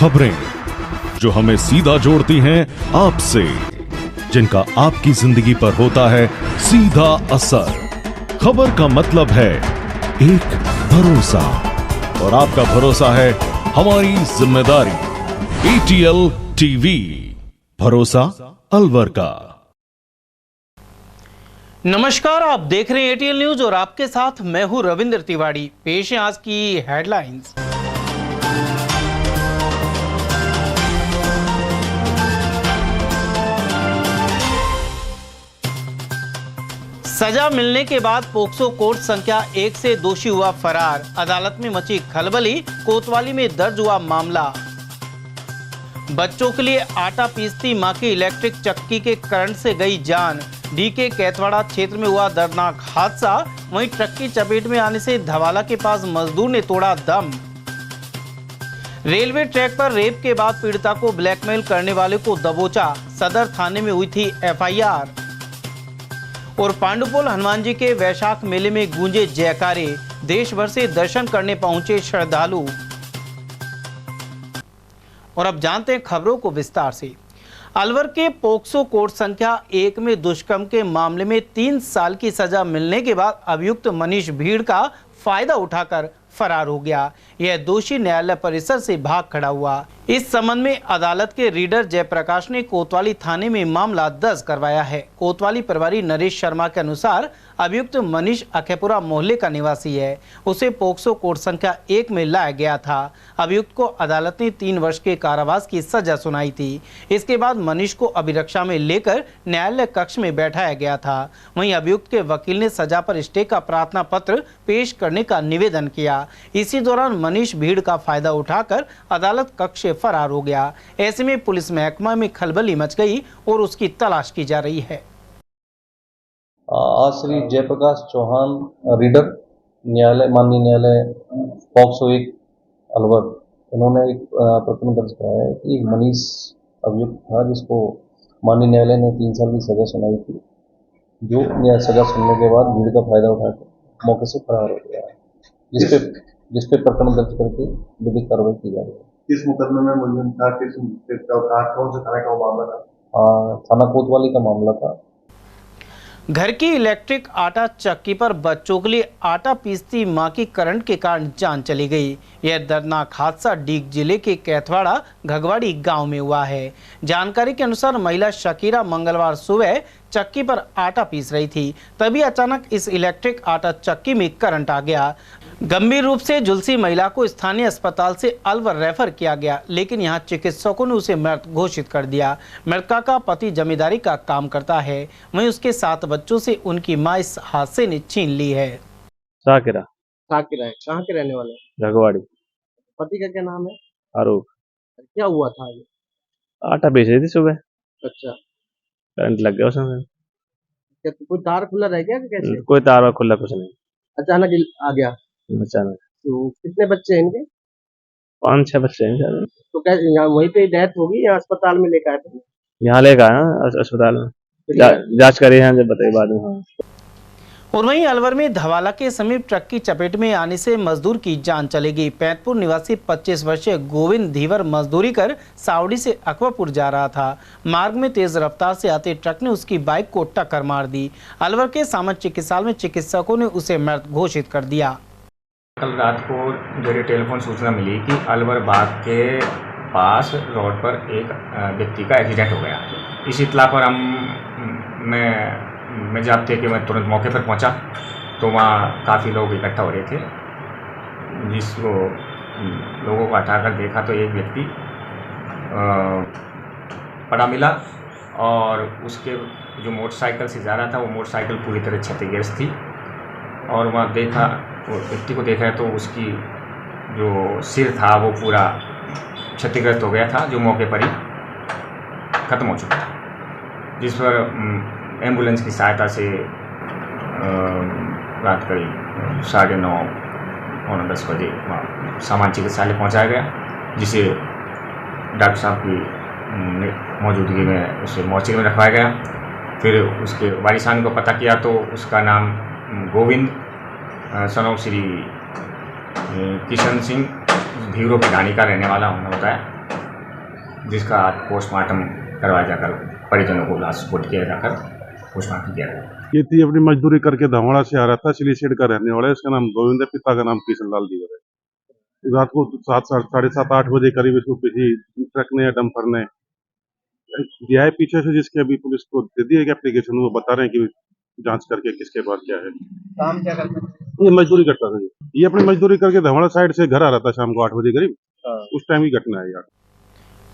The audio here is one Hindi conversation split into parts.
खबरें जो हमें सीधा जोड़ती हैं आपसे, जिनका आपकी जिंदगी पर होता है सीधा असर। खबर का मतलब है एक भरोसा, और आपका भरोसा है हमारी जिम्मेदारी। ATL टीवी, भरोसा अलवर का। नमस्कार, आप देख रहे हैं ATL न्यूज और आपके साथ मैं हूं रविंद्र तिवारी। पेश है आज की हेडलाइंस। सजा मिलने के बाद पोक्सो कोर्ट संख्या 1 से दोषी हुआ फरार। अदालत में मची खलबली, कोतवाली में दर्ज हुआ मामला। बच्चों के लिए आटा पीसती मां की इलेक्ट्रिक चक्की के करंट से गई जान। डीके कैथवाड़ा क्षेत्र में हुआ दर्दनाक हादसा। वहीं ट्रक की चपेट में आने से धवाला के पास मजदूर ने तोड़ा दम। रेलवे ट्रैक पर रेप के बाद पीड़िता को ब्लैकमेल करने वाले को दबोचा। सदर थाने में हुई थी FIR। और पांडुपोल हनुमान जी के वैशाख मेले में गूंजे जयकारे। देश भर से दर्शन करने पहुंचे श्रद्धालु। और अब जानते हैं खबरों को विस्तार से। अलवर के पोक्सो कोर्ट संख्या 1 में दुष्कर्म के मामले में 3 साल की सजा मिलने के बाद अभियुक्त मनीष भीड़ का फायदा उठाकर फरार हो गया। यह दोषी न्यायालय परिसर से भाग खड़ा हुआ। इस संबंध में अदालत के रीडर जयप्रकाश ने कोतवाली थाने में मामला दर्ज करवाया है। कोतवाली प्रभारी नरेश शर्मा के अनुसार अभियुक्त मनीष अखेपुरा मोहल्ले का निवासी है। उसे पोक्सो कोर्ट संख्या 1 में लाया गया था। अभियुक्त को अदालत ने 3 वर्ष के कारावास की सजा सुनाई थी। इसके बाद मनीष को अभिरक्षा में लेकर न्यायालय कक्ष में बैठाया गया था। वहीं अभियुक्त के वकील ने सजा पर स्टे का प्रार्थना पत्र पेश करने का निवेदन किया। इसी दौरान मनीष भीड़ का फायदा उठाकर अदालत कक्ष से फरार हो गया। ऐसे में पुलिस महकमा में खलबली मच गई और उसकी तलाश की जा रही है। आज श्री जयप्रकाश चौहान रीडर न्यायालय, माननीय न्यायालय पॉक्सो 1 अलवर, इन्होंने एक प्रकरण दर्ज कराया है कि मनीष अभियुक्त था, जिसको माननीय न्यायालय ने 3 साल की सजा सुनाई थी, जो सजा सुनने के बाद भीड़ का फायदा उठाकर मौके से फरार हो गया है, जिस पे प्रकरण दर्ज करके विधिक कार्रवाई की जा रही है। किस मुकदमे में मुलजिम था, कौन से थाने का मामला था? थाना कोतवाली का मामला था। घर की इलेक्ट्रिक आटा चक्की पर बच्चों के लिए आटा पीसती मां की करंट के कारण जान चली गई। यह दर्दनाक हादसा डीग जिले के कैथवाड़ा घगवाड़ी गांव में हुआ है। जानकारी के अनुसार महिला शकीरा मंगलवार सुबह चक्की पर आटा पीस रही थी, तभी अचानक इस इलेक्ट्रिक आटा चक्की में करंट आ गया। गंभीर रूप से झुलसी महिला को स्थानीय अस्पताल से अलवर रेफर किया गया, लेकिन यहां चिकित्सकों ने उसे मृत घोषित कर दिया। मृतका का पति जमींदारी का काम करता है। वहीं उसके 7 बच्चों से उनकी मां इस हादसे ने छीन ली है। साकिरा है, कहाँ के रहने वाले हैं? घगवाड़ी। पति का क्या नाम है? आरोप। क्या हुआ था ये? आटा बेच रही थी सुबह, अच्छा, करंट लग गया उसमें। क्या कोई तार खुला रह गया कि कैसे? कोई तार खुला कुछ नहीं, अचानक आ गया। अचानक। तो कितने बच्चे हैं इनके? 5-6 बच्चे हैं शायद। तो क्या यहाँ वहीं पे डेथ होगी या अस्पताल में लेकर आए थे? यहाँ लेकर आया अस्पताल में, जांच करी है, जब बताइए बाद में। और वहीं अलवर में धवाला के समीप ट्रक की चपेट में आने से मजदूर की जान चली गई। पैंतपुर निवासी 25 वर्षीय गोविंद धीवर मजदूरी कर सावड़ी से अकबापुर जा रहा था। मार्ग में तेज रफ्तार से आते ट्रक ने उसकी बाइक को टक्कर मार दी। अलवर के सामान्य चिकित्सालय में चिकित्सकों ने उसे मृत घोषित कर दिया। कल रात को मेरे टेलीफोन सूचना मिली कि अलवर बाग के पास रोड पर एक व्यक्ति का एक्सीडेंट हो गया। इस इत्तला पर मैं जब थे कि मैं तुरंत मौके पर पहुंचा, तो वहाँ काफ़ी लोग इकट्ठा हो रहे थे। जिसको लोगों को हटाकर देखा तो एक व्यक्ति पड़ा मिला, और उसके जो मोटरसाइकिल से जा रहा था वो मोटरसाइकिल पूरी तरह क्षतिग्रस्त थी। और वहाँ देखा, वो व्यक्ति को देखा तो उसकी जो सिर था वो पूरा क्षतिग्रस्त हो गया था, जो मौके पर ही ख़त्म हो चुका था। जिस पर एम्बुलेंस की सहायता से रात करीब 9:30 पौने 10 बजे वहाँ सामान्य चिकित्सालय पहुँचाया गया, जिसे डॉक्टर साहब की मौजूदगी में उसे मोर्चे में रखवाया गया। फिर उसके वारिसान को पता किया तो उसका नाम गोविंद सनौ श्री किशन सिंह भीरों की ढाणी का रहने वाला उन्होंने बताया। जिसका आज पोस्टमार्टम करवाया जाकर परिजनों को लाश सुपुर्द किया जाकर पोस्टमार्टम किया गया। ये थी अपनी मजदूरी करके धमाड़ा से आ रहा था, सिलीसेड का रहने वाला है। इसका नाम गोविंद है, पिता का नाम किशन लाल दीवर है। रात को 7-8 बजे करीब इसको किसी ट्रक ने या डंपर ने दिया है पीछे से, जिसके अभी पुलिस को दे दी है एप्लीकेशन। वो बता रहे हैं कि जांच करके किसके बाद क्या है। काम क्या करते हैं? ये मजदूरी करता था। ये अपनी मजदूरी करके धमाड़ा साइड से घर आ रहा था शाम को 8 बजे करीब। उस टाइम की घटना है यार।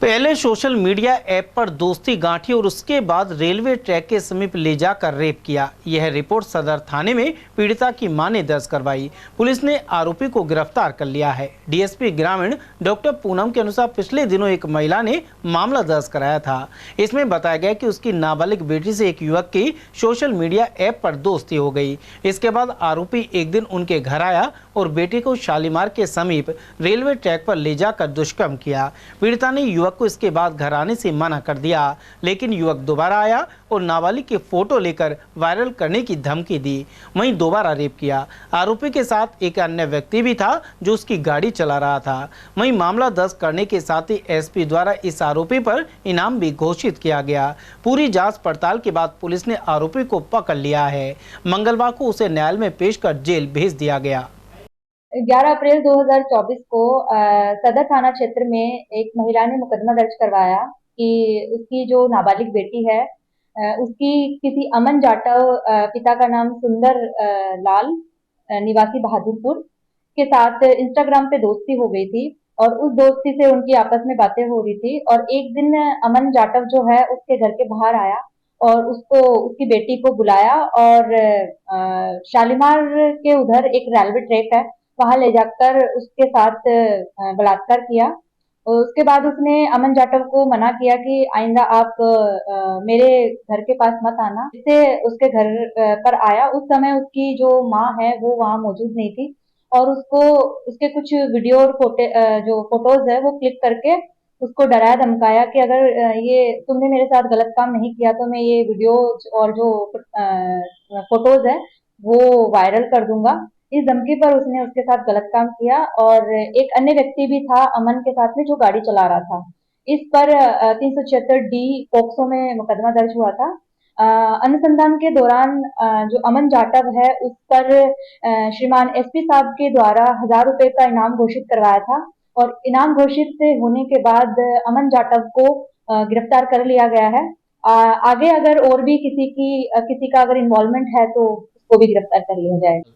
पहले सोशल मीडिया ऐप पर दोस्ती गांठी और उसके बाद रेलवे ट्रैक के समीप ले जाकर रेप किया। यह रिपोर्ट सदर थाने में पीड़िता की मां ने दर्ज करवाई। पुलिस ने आरोपी को गिरफ्तार कर लिया है। डीएसपी ग्रामीण डॉक्टर पूनम के अनुसार पिछले दिनों एक महिला ने मामला दर्ज कराया था। इसमें बताया गया कि उसकी नाबालिग बेटी से एक युवक की सोशल मीडिया ऐप पर दोस्ती हो गई। इसके बाद आरोपी एक दिन उनके घर आया और बेटी को शालीमार के समीप रेलवे ट्रैक पर ले जाकर दुष्कर्म किया। पीड़िता ने युवक को इसके बाद घर आने से मना कर दिया, लेकिन युवक दोबारा आया और नाबालिग की फोटो लेकर वायरल करने की धमकी दी। वहीं दोबारा रेप किया। आरोपी के साथ एक अन्य व्यक्ति भी था जो उसकी गाड़ी चला रहा था। वहीं मामला दर्ज करने के साथ ही एसपी द्वारा इस आरोपी पर इनाम भी घोषित किया गया। पूरी जांच पड़ताल के बाद पुलिस ने आरोपी को पकड़ लिया है। मंगलवार को उसे न्यायालय में पेश कर जेल भेज दिया गया। 11 अप्रैल 2024 को सदर थाना क्षेत्र में एक महिला ने मुकदमा दर्ज करवाया कि उसकी जो नाबालिग बेटी है उसकी किसी अमन जाटव पिता का नाम सुंदर लाल निवासी बहादुरपुर के साथ इंस्टाग्राम पे दोस्ती हो गई थी और उस दोस्ती से उनकी आपस में बातें हो रही थी। और एक दिन अमन जाटव जो है उसके घर के बाहर आया और उसको उसकी बेटी को बुलाया और शालीमार के उधर एक रेलवे ट्रैक है वहां ले जाकर उसके साथ बलात्कार किया। और उसके बाद उसने अमन जाटव को मना किया कि आइंदा आप मेरे घर के पास मत आना। इससे उसके घर पर आया। उस समय उसकी जो माँ है वो वहां मौजूद नहीं थी और उसको उसके कुछ वीडियो और जो फोटोज है वो क्लिक करके उसको डराया धमकाया कि अगर ये तुमने मेरे साथ गलत काम नहीं किया तो मैं ये वीडियो और जो फोटोज है वो वायरल कर दूंगा। इस धमकी पर उसने उसके साथ गलत काम किया और एक अन्य व्यक्ति भी था अमन के साथ में जो गाड़ी चला रहा था। इस पर 376D पोक्सो में मुकदमा दर्ज हुआ था। अनुसंधान के दौरान जो अमन जाटव है उस पर श्रीमान एसपी साहब के द्वारा 1000 रुपए का इनाम घोषित करवाया था और इनाम घोषित होने के बाद अमन जाटव को गिरफ्तार कर लिया गया है। आगे अगर और भी किसी का अगर इन्वॉल्वमेंट है तो उसको भी गिरफ्तार कर लिया जाएगा।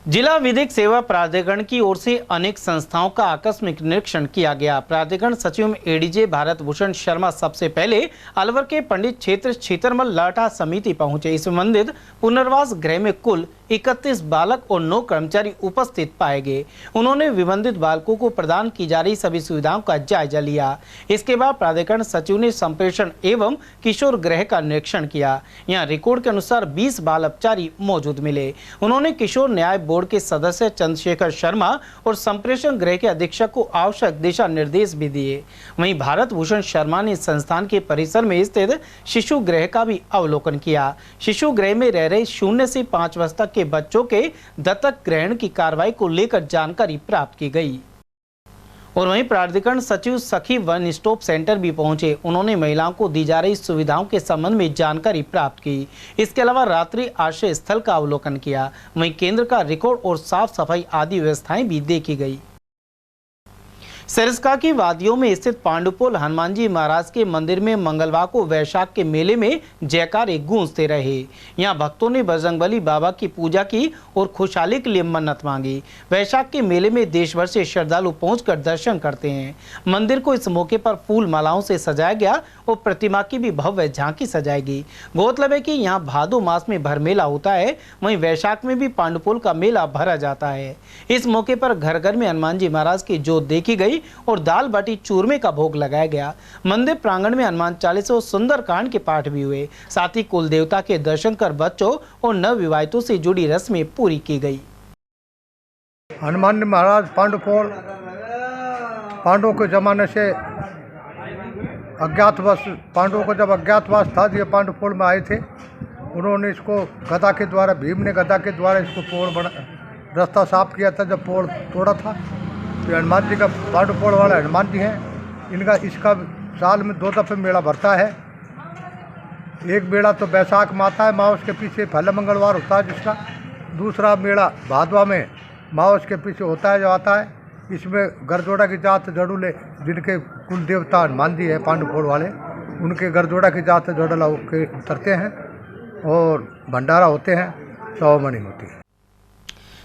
जिला विधिक सेवा प्राधिकरण की ओर से अनेक संस्थाओं का आकस्मिक निरीक्षण किया गया। प्राधिकरण सचिव में एडीजे भारत भूषण शर्मा सबसे पहले अलवर के पंडित क्षेत्र छीतरमल लाटा समिति पहुंचे। इस संबंधित पुनर्वास गृह में कुल 31 बालक और 9 कर्मचारी उपस्थित पाए गए। उन्होंने विबंधित बालकों को प्रदान की जा रही सभी सुविधाओं का जायजा लिया। इसके बाद प्राधिकरण सचिव ने संप्रेषण एवं किशोर गृह का निरीक्षण किया। यहाँ रिकॉर्ड के अनुसार 20 बाल अपचारी मौजूद मिले। उन्होंने किशोर न्याय बोर्ड के सदस्य चंद्रशेखर शर्मा और संप्रेषण गृह के अधीक्षक को आवश्यक दिशा निर्देश भी दिए। वहीं भारत भूषण शर्मा ने संस्थान के परिसर में स्थित शिशु गृह का भी अवलोकन किया। शिशु गृह में रह रहे 0 से 5 वर्ष तक के बच्चों के दत्तक ग्रहण की कार्रवाई को लेकर जानकारी प्राप्त की गई। और वहीं प्राधिकरण सचिव सखी वन स्टॉप सेंटर भी पहुंचे। उन्होंने महिलाओं को दी जा रही सुविधाओं के संबंध में जानकारी प्राप्त की। इसके अलावा रात्रि आश्रय स्थल का अवलोकन किया। वहीं केंद्र का रिकॉर्ड और साफ सफाई आदि व्यवस्थाएं भी देखी गई। सरिस्का की वादियों में स्थित पांडुपोल हनुमान जी महाराज के मंदिर में मंगलवार को वैशाख के मेले में जयकारे गूंजते रहे। यहां भक्तों ने बजरंगबली बाबा की पूजा की और खुशहाली के लिए मन्नत मांगी। वैशाख के मेले में देश भर से श्रद्धालु पहुंचकर दर्शन करते हैं। मंदिर को इस मौके पर फूल मालाओं से सजाया गया और प्रतिमा की भी भव्य झांकी सजाएगी। गौरतलब है कि यहाँ भादो मास में भर मेला होता है, वहीं वैशाख में भी पांडुपोल का मेला भरा जाता है। इस मौके पर घर घर में हनुमान जी महाराज की जोत देखी गई और दाल बाटी चूरमे का भोग लगाया गया। मंदिर प्रांगण में हनुमान चालीसा और सुंदरकांड के पाठ भी हुए। साथ ही कुल देवता के दर्शन कर बच्चों और नवविवाहितों से जुड़ी रस्में पूरी की गई। हनुमान महाराज पांडवों के जमाने से अज्ञातवास, पांडवों को जब अज्ञातवास था ये पांडुपोल में आए थे, उन्होंने इसको गदा के द्वारा, भीम ने गदा के द्वारा इसको पोल बना, रास्ता साफ किया था जब पोल तोड़ा था। तो हनुमान जी का पांडुपोल वाला हनुमान जी हैं, इनका इसका साल में 2 दफ़े मेला भरता है। एक मेला तो बैसाख माता है, मावस के पीछे पहला मंगलवार होता है जिसका। दूसरा मेला भादवा में मावस के पीछे होता है जो आता है। इसमें गरजोड़ा की जात जड़ूले, जिनके कुल देवता हनुमान जी है पांडुफोड़ वाले, उनके गरजोड़ा की जात जड़ला के उतरते हैं और भंडारा होते हैं, सवामनी होती है।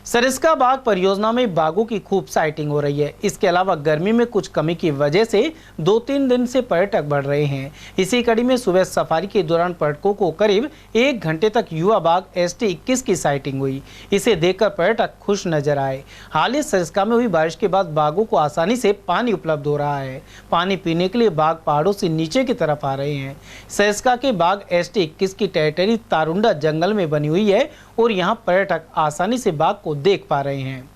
सरिस्का बाग परियोजना में बाघों की खूब साइटिंग हो रही है। इसके अलावा गर्मी में कुछ कमी की वजह से 2-3 दिन से पर्यटक बढ़ रहे हैं। इसी कड़ी में सुबह सफारी के दौरान पर्यटकों को करीब 1 घंटे तक युवा बाघ ST21 की साइटिंग हुई। इसे देखकर पर्यटक खुश नजर आए। हाल ही सरिस्का में हुई बारिश के बाद बाघों को आसानी से पानी उपलब्ध हो रहा है। पानी पीने के लिए बाघ पहाड़ों से नीचे की तरफ आ रहे हैं। सरिस्का के बाघ ST21 की टेरिटरी तारुंडा जंगल में बनी हुई है और यहाँ पर्यटक आसानी से बाघ को देख पा रहे हैं।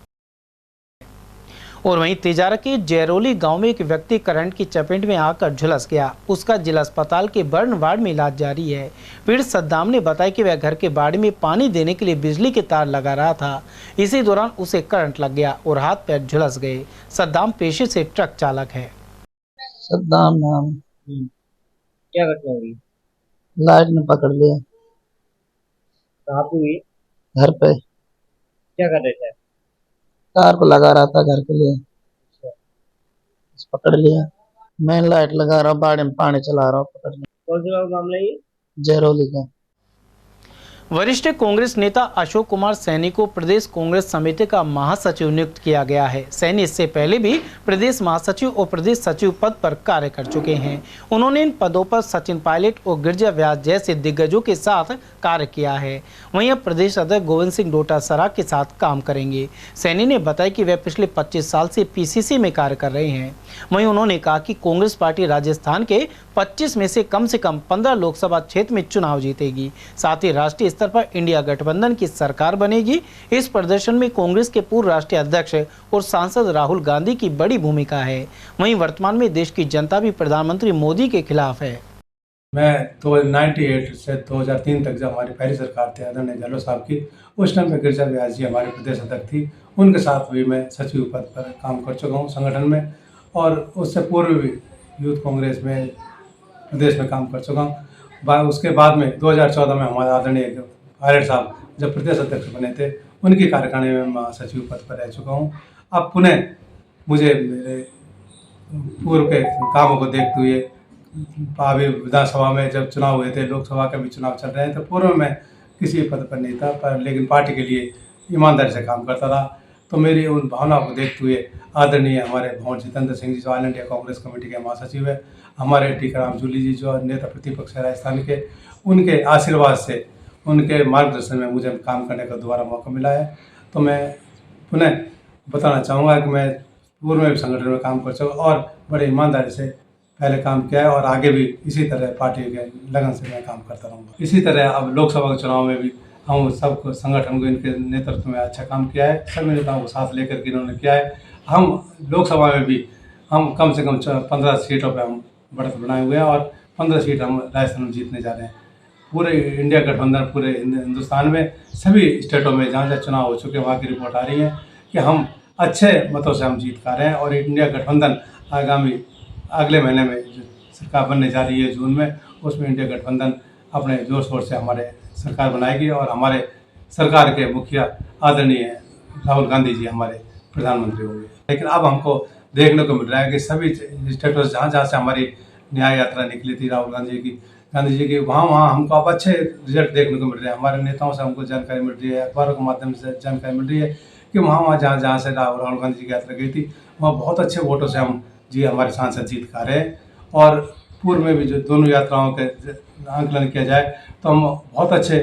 और वहीं तिजारा के जैरोली गांव में एक व्यक्ति करंट की चपेट में आकर झुलस गया। उसका जिला अस्पताल के बर्न वार्ड में इलाज जारी है। पीड़ित सद्दाम ने बताया कि वह घर के बाड़ी में पानी देने के लिए बिजली के तार लगा रहा था। इसी दौरान उसे करंट लग गया और हाथ पैर झुलस गए। सद्दाम पेशे से ट्रक चालक है। सद्दाम नाम। क्या घटना हुई? लाइट ने पकड़ लिया। कहाँ पे हुई? घर पे। क्या कर रहे थे? तार को लगा रहा था घर के लिए, पकड़ लिया। मैं लाइट लगा रहा हूँ, बाड़ी में पानी चला रहा हूँ, पकड़ लिया। कौन सा मामला है ये? जैरोली का। वरिष्ठ कांग्रेस नेता अशोक कुमार सैनी को प्रदेश कांग्रेस समिति का महासचिव नियुक्त किया गया है। सैनी इससे पहले भी प्रदेश महासचिव और प्रदेश सचिव पद पर कार्य कर चुके हैं। उन्होंने इन पदों पर सचिन पायलट और गिरिजा व्यास जैसे दिग्गजों के साथ कार्य किया है। वहीं अब प्रदेश अध्यक्ष गोविंद सिंह डोटासरा के साथ काम करेंगे। सैनी ने बताया कि वे पिछले 25 साल से PCC में कार्य कर रहे हैं। वहीं उन्होंने कहा कि कांग्रेस पार्टी राजस्थान के 25 में से कम 15 लोकसभा क्षेत्र में चुनाव जीतेगी। साथ ही राष्ट्रीय स्तर पर इंडिया गठबंधन की सरकार बनेगी। इस प्रदर्शन में कांग्रेस के पूर्व राष्ट्रीय अध्यक्ष और सांसद राहुल गांधी की बड़ी भूमिका है। वहीं वर्तमान में देश की जनता भी प्रधानमंत्री मोदी के खिलाफ है। मैं 1998 से 2003 तक जब हमारी पहली सरकार थी आदरणीय गहलोत साहब की, उस टाइम पे गिरिजा व्यास जी हमारे प्रदेश अध्यक्ष थी। उनके साथ भी मैं सचिव पद पर काम कर चुका हूँ संगठन में, और उससे पूर्व भी यूथ कांग्रेस में प्रदेश में काम कर चुका हूँ। उसके बाद में 2014 में हमारे आदरणीय पायलट साहब जब प्रदेश अध्यक्ष बने थे, उनकी कार्यकारिणी में महासचिव पद पर रह चुका हूँ। अब पुनः मुझे मेरे पूर्व के कामों को देखते हुए, अभी विधानसभा में जब चुनाव हुए थे, लोकसभा का भी चुनाव चल रहे हैं, तो पूर्व में किसी पद पर नहीं था, लेकिन पार्टी के लिए ईमानदारी से काम करता रहा। तो मेरी उन भावनाओं को देखते हुए आदरणीय हमारे भंवर जितेंद्र सिंह जी जो ऑल इंडिया कांग्रेस कमेटी के महासचिव है, हमारे टीकाराम जूली जी जो नेता प्रतिपक्ष है राजस्थान के, उनके आशीर्वाद से, उनके मार्गदर्शन में मुझे काम करने का दोबारा मौका मिला है। तो मैं पुनः बताना चाहूँगा कि मैं पूर्व में भी संगठन में काम कर चुका और बड़े ईमानदारी से पहले काम किया है और आगे भी इसी तरह पार्टी के लगन से मैं काम करता रहूँगा। इसी तरह अब लोकसभा के चुनाव में भी हम सबको संगठन को इनके नेतृत्व में अच्छा काम किया है, सभी नेताओं को साथ लेकर के इन्होंने किया है। हम लोकसभा में भी हम कम से कम 15 सीटों पर हम बढ़त बनाए हुए हैं और 15 सीट हम राजस्थान में जीतने जा रहे हैं। पूरे इंडिया गठबंधन पूरे हिंदुस्तान में सभी स्टेटों में जहाँ जहाँ चुनाव हो चुके हैं वहाँ की रिपोर्ट आ रही है कि हम अच्छे मतों से हम जीत पा रहे हैं। और इंडिया गठबंधन आगामी अगले महीने में जो सरकार बनने जा रही है जून में, उसमें इंडिया गठबंधन अपने जोर शोर से हमारे सरकार बनाएगी और हमारे सरकार के मुखिया आदरणीय राहुल गांधी जी हमारे प्रधानमंत्री होंगे। लेकिन अब हमको देखने को मिल रहा है कि सभी स्टेटों से जहाँ जहाँ से हमारी न्याय यात्रा निकली थी राहुल गांधी जी की वहाँ हमको अब अच्छे रिजल्ट देखने को मिल रहे हैं। हमारे नेताओं से हमको जानकारी मिल रही है, अखबारों के माध्यम से जानकारी मिल रही है कि वहाँ जहाँ से राहुल गांधी जी की यात्रा गई थी वहाँ बहुत अच्छे वोटों से हम हमारे सांसद जीत पा रहे हैं। और पूर्व में भी जो दोनों यात्राओं के आंकलन किया जाए तो हम बहुत अच्छे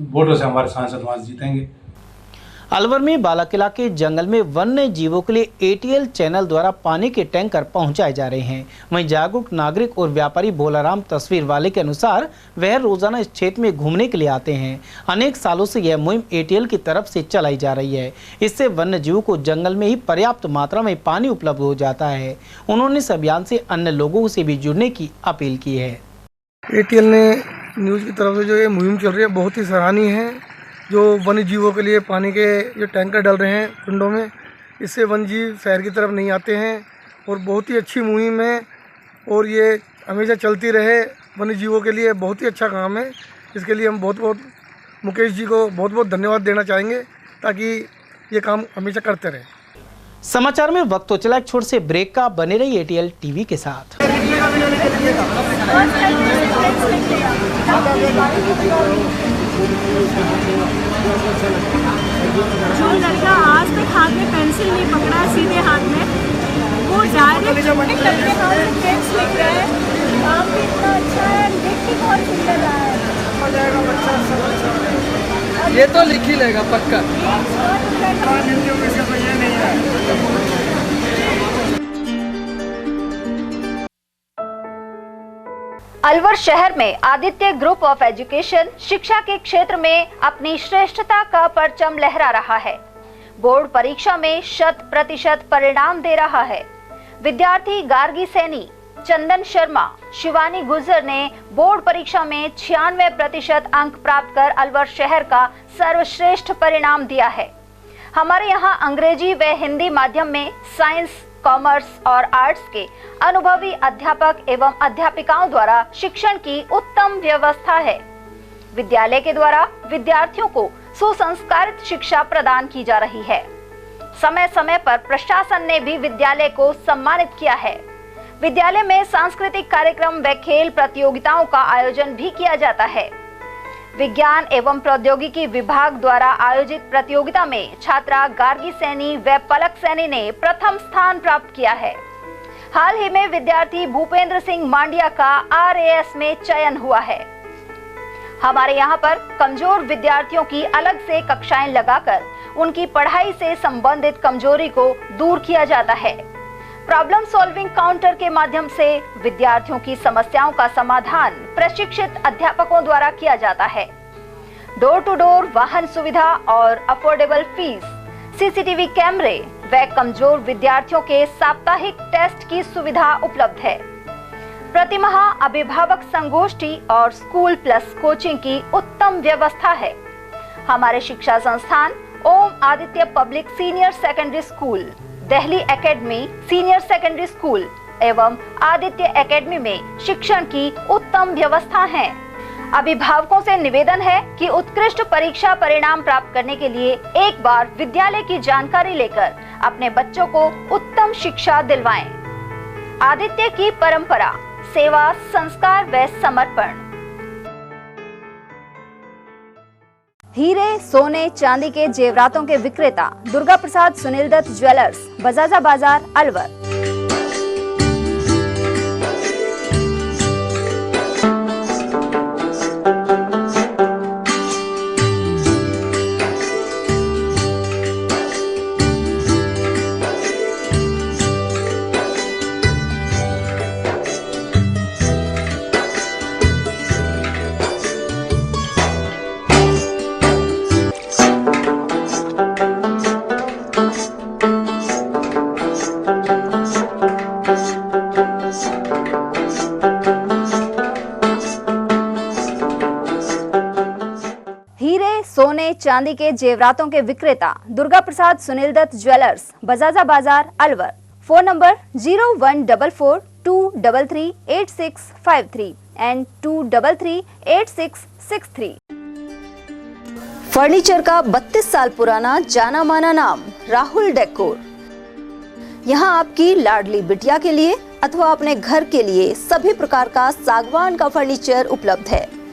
वोटों से हमारे सांसद वहाँ जीतेंगे। अलवर में बालाकिला के जंगल में वन्य जीवों के लिए ATL चैनल द्वारा पानी के टैंकर पहुंचाए जा रहे हैं। वहीं जागरूक नागरिक और व्यापारी भोलाराम तस्वीर वाले के अनुसार वह रोजाना इस क्षेत्र में घूमने के लिए आते हैं। अनेक सालों से यह मुहिम ATL की तरफ से चलाई जा रही है। इससे वन्य जीवों को जंगल में ही पर्याप्त मात्रा में पानी उपलब्ध हो जाता है। उन्होंने इस अभियान से अन्य लोगों से भी जुड़ने की अपील की है। ATL ने न्यूज़ की तरफ से जो ये मुहिम चल रही है बहुत ही सराहनीय है। जो वन्य जीवों के लिए पानी के जो टैंकर डल रहे हैं कुंडों में, इससे वन्य जीव शहर की तरफ नहीं आते हैं और बहुत ही अच्छी मुहिम है। और ये हमेशा चलती रहे। वन्य जीवों के लिए बहुत ही अच्छा काम है। इसके लिए हम बहुत बहुत मुकेश जी को बहुत बहुत धन्यवाद देना चाहेंगे, ताकि ये काम हमेशा करते रहें। समाचार में वक्त तो चला एक छोटे से ब्रेक का, बने रही ATL टीवी के साथ। जो लड़का आज तक हाथ में पेंसिल नहीं पकड़ा सीधे हाथ में, वो डायरेक्ट अपने हाथ में टेक्स्ट लिख रहा है। काम भी इतना अच्छा है, लिख भी बहुत सुंदर रहा है। ये तो लिख ही लेगा पक्का। अलवर शहर में आदित्य ग्रुप ऑफ एजुकेशन शिक्षा के क्षेत्र में अपनी श्रेष्ठता का परचम लहरा रहा है। बोर्ड परीक्षा में 100% परिणाम दे रहा है। विद्यार्थी गार्गी सैनी, चंदन शर्मा, शिवानी गुर्जर ने बोर्ड परीक्षा में 96% अंक प्राप्त कर अलवर शहर का सर्वश्रेष्ठ परिणाम दिया है। हमारे यहाँ अंग्रेजी व हिंदी माध्यम में साइंस, कॉमर्स और आर्ट्स के अनुभवी अध्यापक एवं अध्यापिकाओं द्वारा शिक्षण की उत्तम व्यवस्था है। विद्यालय के द्वारा विद्यार्थियों को सुसंस्कारित शिक्षा प्रदान की जा रही है। समय समय पर प्रशासन ने भी विद्यालय को सम्मानित किया है। विद्यालय में सांस्कृतिक कार्यक्रम व खेल प्रतियोगिताओं का आयोजन भी किया जाता है। विज्ञान एवं प्रौद्योगिकी विभाग द्वारा आयोजित प्रतियोगिता में छात्रा गार्गी सैनी व पलक सैनी ने प्रथम स्थान प्राप्त किया है। हाल ही में विद्यार्थी भूपेंद्र सिंह मांडिया का RAS में चयन हुआ है। हमारे यहाँ पर कमजोर विद्यार्थियों की अलग से कक्षाएं लगाकर उनकी पढ़ाई से संबंधित कमजोरी को दूर किया जाता है। प्रॉब्लम सॉल्विंग काउंटर के माध्यम से विद्यार्थियों की समस्याओं का समाधान प्रशिक्षित अध्यापकों द्वारा किया जाता है। डोर टू डोर वाहन सुविधा और अफोर्डेबल फीस, CCTV कैमरे व कमजोर विद्यार्थियों के साप्ताहिक टेस्ट की सुविधा उपलब्ध है। प्रतिमाह अभिभावक संगोष्ठी और स्कूल प्लस कोचिंग की उत्तम व्यवस्था है। हमारे शिक्षा संस्थान Om Aditya public senior secondary school, Delhi academy senior secondary school एवं आदित्य एकेडमी में शिक्षण की उत्तम व्यवस्था है। अभिभावकों से निवेदन है कि उत्कृष्ट परीक्षा परिणाम प्राप्त करने के लिए एक बार विद्यालय की जानकारी लेकर अपने बच्चों को उत्तम शिक्षा दिलवाएं। आदित्य की परंपरा, सेवा, संस्कार व समर्पण। हीरे, सोने, चांदी के जेवरातों के विक्रेता दुर्गा प्रसाद सुनील दत्त ज्वेलर्स, बजाजा बाजार, अलवर। सोने चांदी के जेवरातों के विक्रेता दुर्गा प्रसाद सुनील दत्त ज्वेलर्स, बजाजा बाजार, Alwar. Phone number 0144233853 and 2338663। Furniture का 32 साल पुराना जाना माना नाम राहुल डेकोर। यहाँ आपकी लाडली बिटिया के लिए अथवा अपने घर के लिए सभी प्रकार का सागवान का फर्नीचर उपलब्ध है।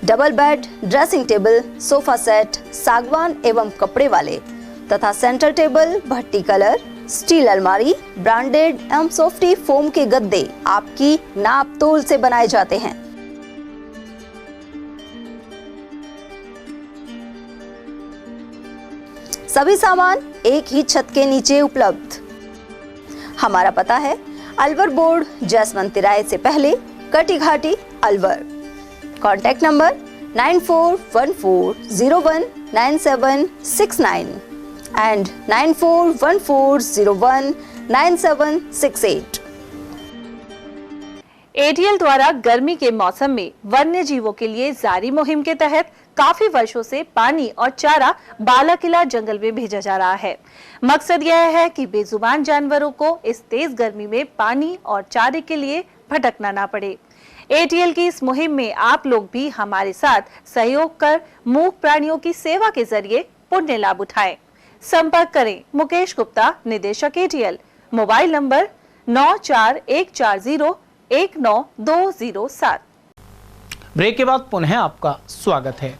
Double bed, dressing table, sofa set सागवान एवं कपड़े वाले तथा सेंटर टेबल, भट्टी कलर, स्टील अलमारी, ब्रांडेड एवं सॉफ्टी फोम के गद्दे आपकी नाप तोल से बनाए जाते हैं। सभी सामान एक ही छत के नीचे उपलब्ध। हमारा पता है अलवर बोर्ड, जसवंत तिराहे से पहले, Kati Ghati, Alwar. Contact number 9414019769 and 9414019768। ATL द्वारा गर्मी के मौसम में वन्य जीवों के लिए जारी मुहिम के तहत काफी वर्षों से पानी और चारा बाला किला जंगल में भेजा जा रहा है। मकसद यह है कि बेजुबान जानवरों को इस तेज गर्मी में पानी और चारे के लिए भटकना ना पड़े। ATL की इस मुहिम में आप लोग भी हमारे साथ सहयोग कर मूक प्राणियों की सेवा के जरिए पुण्य लाभ उठाएं। संपर्क करें मुकेश गुप्ता, निदेशक ATL, मोबाइल नंबर 9414019207। ब्रेक के बाद पुनः आपका स्वागत है।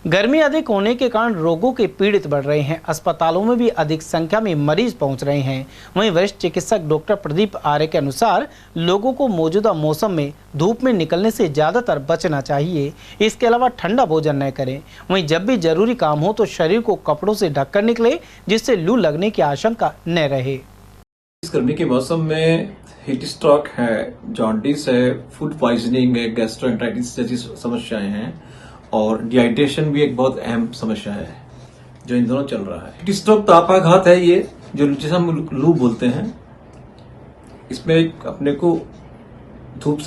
गर्मी अधिक होने के कारण रोगों के पीड़ित बढ़ रहे हैं। अस्पतालों में भी अधिक संख्या में मरीज पहुंच रहे हैं। वहीं वरिष्ठ चिकित्सक डॉक्टर प्रदीप आर्य के अनुसार लोगों को मौजूदा मौसम में धूप में निकलने से ज़्यादातर बचना चाहिए। इसके अलावा ठंडा भोजन न करें। वहीं जब भी जरूरी काम हो तो शरीर को कपड़ों से ढककर निकले, जिससे लू लगने की आशंका न रहे। इस गर्मी के मौसम में हीट स्ट्रोक है, जॉन्डिस है, फूड पॉइजनिंग है, गैस्ट्रोएंटेराइटिस जैसी समस्याएं हैं और डिहाइड्रेशन भी एक बहुत अहम समस्या है जो इन दोनों चल रहा है। हीट स्ट्रोक तापाघात है, ये जो जिसे हम लू बोलते हैं। इसमें अपने को धूप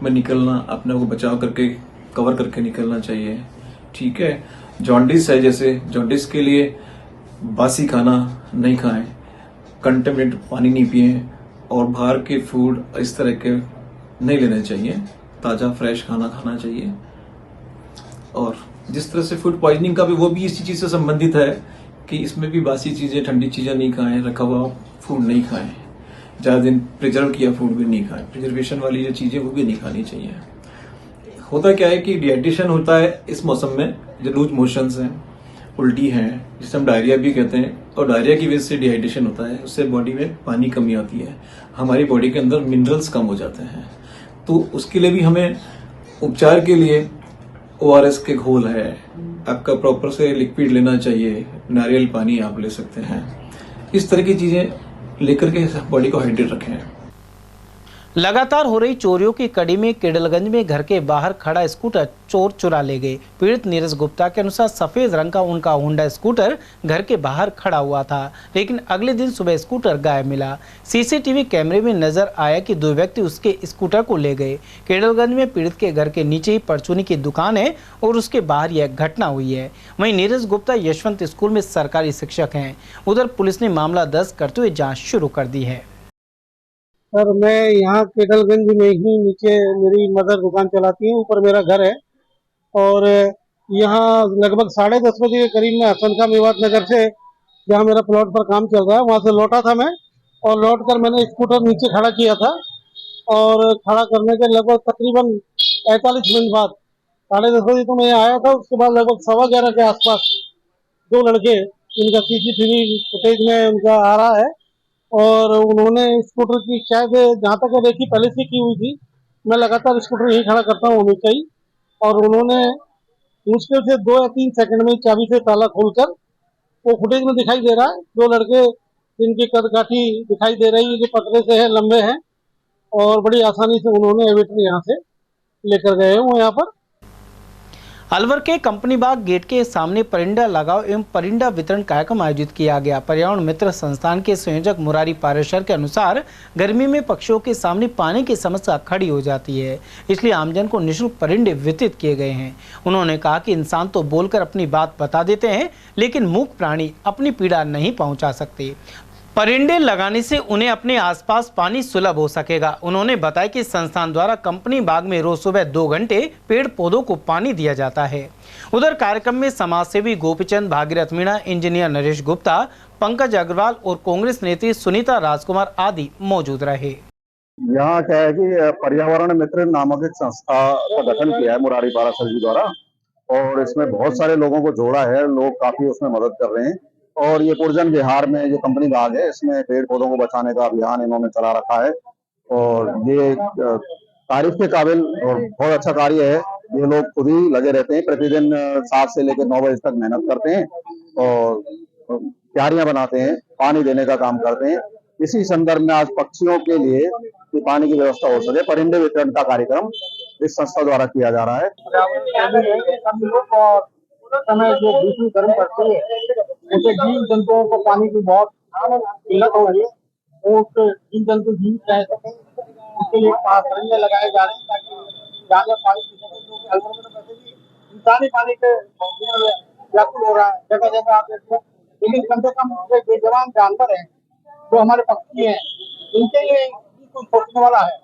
में निकलना, अपने को बचाव करके कवर करके निकलना चाहिए। ठीक है। जॉन्डिस है, जैसे जॉन्डिस के लिए बासी खाना नहीं खाएं, कंटेमिनेटेड पानी नहीं पिए और बाहर के फूड इस तरह के नहीं लेने चाहिए। ताज़ा फ्रेश खाना खाना चाहिए। और जिस तरह से फूड पॉइजनिंग का भी, वो भी इसी चीज़ से संबंधित है कि इसमें भी बासी चीज़ें, ठंडी चीज़ें नहीं खाएं, रखा हुआ फूड नहीं खाएं, ज़्यादा दिन प्रिजर्व किया फूड भी नहीं खाएं, प्रिजर्वेशन वाली जो चीज़ें वो भी नहीं खानी चाहिए। होता क्या है कि डिहाइड्रेशन होता है इस मौसम में, जो लूज मोशंस हैं, उल्टी है, जिसे हम डायरिया भी कहते हैं, और डायरिया की वजह से डिहाइड्रेशन होता है। उससे बॉडी में पानी कमी आती है, हमारी बॉडी के अंदर मिनरल्स कम हो जाते हैं। तो उसके लिए भी हमें उपचार के लिए ORS के घोल है, आपका प्रॉपर से लिक्विड लेना चाहिए, नारियल पानी आप ले सकते हैं। इस तरह की चीजें लेकर के बॉडी को हाइड्रेट रखें। लगातार हो रही चोरियों की कड़ी में केडलगंज में घर के बाहर खड़ा स्कूटर चोर चुरा ले गए। पीड़ित नीरज गुप्ता के अनुसार सफेद रंग का उनका होंडा स्कूटर घर के बाहर खड़ा हुआ था, लेकिन अगले दिन सुबह स्कूटर गायब मिला। CCTV कैमरे में नजर आया कि दो व्यक्ति उसके स्कूटर को ले गए। केडलगंज में पीड़ित के घर के नीचे ही परचूनी की दुकान है और उसके बाहर यह घटना हुई है। वहीं नीरज गुप्ता यशवंत स्कूल में सरकारी शिक्षक हैं। उधर पुलिस ने मामला दर्ज करते हुए जाँच शुरू कर दी है। सर, मैं यहाँ केडलगंज में ही, नीचे मेरी मदर दुकान चलाती है, ऊपर मेरा घर है और यहाँ लगभग 10:30 बजे के करीब में हसन खां मेवात नगर से, जहाँ मेरा प्लॉट पर काम चल रहा है, वहाँ से लौटा था मैं। और लौट कर मैंने स्कूटर नीचे खड़ा किया था और खड़ा करने के लगभग तकरीबन 45 मिनट बाद 10:30 बजे तो मैं आया था। उसके बाद लगभग 11:15 के आसपास दो लड़के, इनका CCTV फुटेज में उनका आ रहा है, और उन्होंने स्कूटर की शायद जहाँ तक देखी पहले से की हुई थी। मैं लगातार स्कूटर यही खड़ा करता हूँ हमेशा ही, और उन्होंने मुश्किल से 2 या 3 सेकंड में चाबी से ताला खोलकर, वो फुटेज में दिखाई दे रहा है, 2 लड़के जिनकी कदकाठी दिखाई दे रही है, जो पतले से है, लंबे हैं, और बड़ी आसानी से उन्होंने एविटर यहाँ से लेकर गए हूँ। यहाँ पर अलवर के कंपनी बाग गेट के सामने परिंदा लगाओ एवं परिंदा वितरण कार्यक्रम आयोजित किया गया। पर्यावरण मित्र संस्थान के संयोजक मुरारी पारेशर के अनुसार गर्मी में पक्षियों के सामने पानी की समस्या खड़ी हो जाती है, इसलिए आमजन को निःशुल्क परिंदे वितरित किए गए हैं। उन्होंने कहा कि इंसान तो बोलकर अपनी बात बता देते हैं, लेकिन मूक प्राणी अपनी पीड़ा नहीं पहुंचा सकते। परिंदे लगाने से उन्हें अपने आसपास पानी सुलभ हो सकेगा। उन्होंने बताया कि संस्थान द्वारा कंपनी बाग में रोज सुबह 2 घंटे पेड़ पौधों को पानी दिया जाता है। उधर कार्यक्रम में समाज सेवी गोपीचंद, भागीरथ मीणा, इंजीनियर नरेश गुप्ता, पंकज अग्रवाल और कांग्रेस नेत्री सुनीता राजकुमार आदि मौजूद रहे। यहाँ क्या है कि पर्यावरण मित्र नामक एक संस्था का गठन किया है मुरारी पारेशर जी द्वारा, और इसमें बहुत सारे लोगों को जोड़ा है। लोग काफी उसमें मदद कर रहे हैं, और ये पुरजन बिहार में जो कंपनी बाग है, इसमें पेड़ पौधों को बचाने का अभियान इन्होंने चला रखा है, और ये तारीफ के काबिल और बहुत अच्छा कार्य है। ये लोग खुद ही लगे रहते हैं, प्रतिदिन 7 से लेकर 9 बजे तक मेहनत करते हैं और क्यारियां बनाते हैं, पानी देने का काम करते हैं। इसी संदर्भ में आज पक्षियों के लिए कि पानी की व्यवस्था हो सके, परिंदे वितरण का कार्यक्रम इस संस्था द्वारा किया जा रहा है। समय जो दूसरी गर्म पड़ती है, उसे जीव जंतुओं को पानी की बहुत किल्लत हो रही है, वो जीव जंतु जीवित रह सके, उसके लिए परिंदे लगाए जा रहे हैं ताकि जानवर पानी पी सके। जो कि अलवर में वैसे भी इंसानी पानी के व्याकुल हो रहा है जगह जगह आप देखो, लेकिन कम से कम जो बेजुबान जानवर हैं, जो हमारे पक्षी हैं, इनके लिए कुछ सोचने वाला है।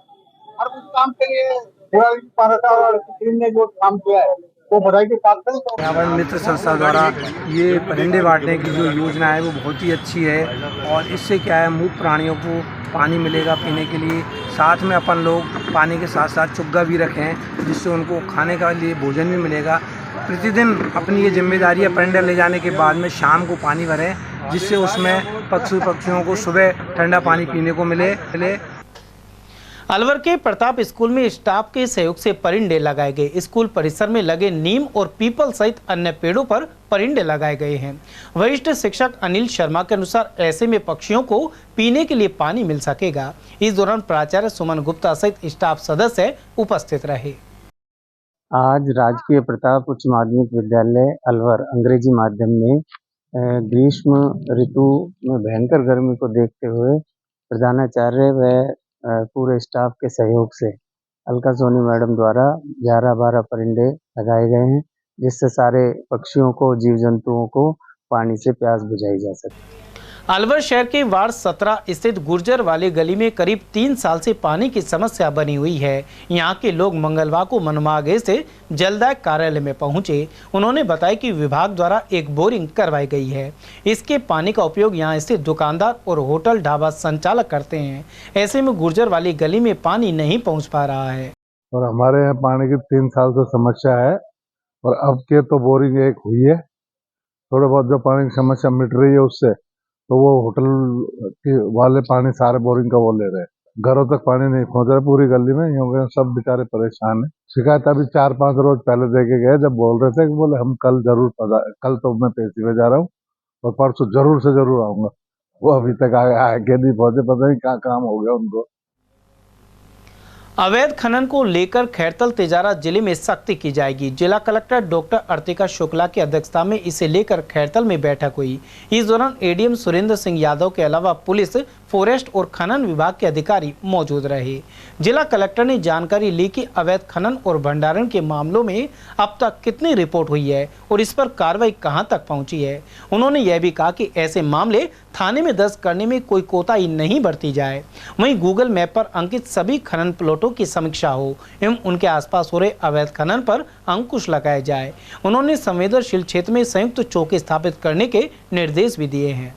और उस काम के लिए पारसा और टीम ने जो काम किया है वो बधाई के साथ है। हमारे मित्र संस्था द्वारा ये परिंदे बांटने की जो योजना है वो बहुत ही अच्छी है, और इससे क्या है, मूक प्राणियों को पानी मिलेगा पीने के लिए। साथ में अपन लोग पानी के साथ साथ चुग्गा भी रखें, जिससे उनको खाने का लिए भोजन भी मिलेगा। प्रतिदिन अपनी ये जिम्मेदारी है, परिंदे ले जाने के बाद में शाम को पानी भरें, जिससे उसमें पक्षियों को सुबह ठंडा पानी पीने को मिले। अलवर के प्रताप स्कूल में स्टाफ के सहयोग से परिंदे लगाए गए। स्कूल परिसर में लगे नीम और पीपल सहित अन्य पेड़ों पर परिंदे लगाए गए हैं। वरिष्ठ शिक्षक अनिल शर्मा के अनुसार ऐसे में पक्षियों को पीने के लिए पानी मिल सकेगा। इस दौरान प्राचार्य सुमन गुप्ता सहित स्टाफ सदस्य उपस्थित रहे। आज राजकीय प्रताप उच्च माध्यमिक विद्यालय अलवर अंग्रेजी माध्यम में ग्रीष्म ऋतु में भयंकर गर्मी को देखते हुए प्रधानाचार्य व पूरे स्टाफ के सहयोग से अलका सोनी मैडम द्वारा 11-12 परिंदे लगाए गए हैं, जिससे सारे पक्षियों को, जीव जंतुओं को पानी से प्यास बुझाई जा सके। अलवर शहर के वार्ड 17 स्थित गुर्जर वाली गली में करीब 3 साल से पानी की समस्या बनी हुई है। यहाँ के लोग मंगलवार को मनमागे से जलदाय कार्यालय में पहुंचे। उन्होंने बताया कि विभाग द्वारा एक बोरिंग करवाई गई है। इसके पानी का उपयोग यहाँ स्थित दुकानदार और होटल ढाबा संचालक करते हैं। ऐसे में गुर्जर वाली गली में पानी नहीं पहुँच पा रहा है। और हमारे यहाँ पानी की 3 साल से समस्या है, और अब के तो बोरिंग एक हुई है। थोड़ा बहुत जो पानी की समस्या मिट रही है उससे, तो वो होटल के वाले पानी सारे बोरिंग का वो ले रहे हैं। घरों तक पानी नहीं पहुंच रहा पूरी गली में, क्योंकि सब बेचारे परेशान हैं। शिकायत अभी 4-5 रोज पहले देके गए, जब बोल रहे थे कि बोले हम कल कल तो मैं पेशी में जा रहा हूँ और परसों जरूर से जरूर आऊंगा। वो अभी तक आगे नहीं पहुंचे, पता नहीं क्या काम हो गया उनको। अवैध खनन को लेकर खैरतल तिजारा जिले में सख्ती की जाएगी। जिला कलेक्टर डॉक्टर अर्तिका शुक्ला की अध्यक्षता में इसे लेकर खैरतल में बैठक हुई। इस दौरान एडीएम सुरेंद्र सिंह यादव के अलावा पुलिस, फॉरेस्ट और खनन विभाग के अधिकारी मौजूद रहे। जिला कलेक्टर ने जानकारी ली कि अवैध खनन और भंडारण के मामलों में अब तक कितनी रिपोर्ट हुई है और इस पर कार्रवाई कहां तक पहुंची है। उन्होंने यह भी कहा कि ऐसे मामले थाने में दर्ज करने में कोई कोताही नहीं बरती जाए। वहीं गूगल मैप पर अंकित सभी खनन प्लॉटों की समीक्षा हो एवं उनके आसपास हो रहे अवैध खनन पर अंकुश लगाया जाए। उन्होंने संवेदनशील क्षेत्र में संयुक्त चौकी स्थापित करने के निर्देश भी दिए हैं।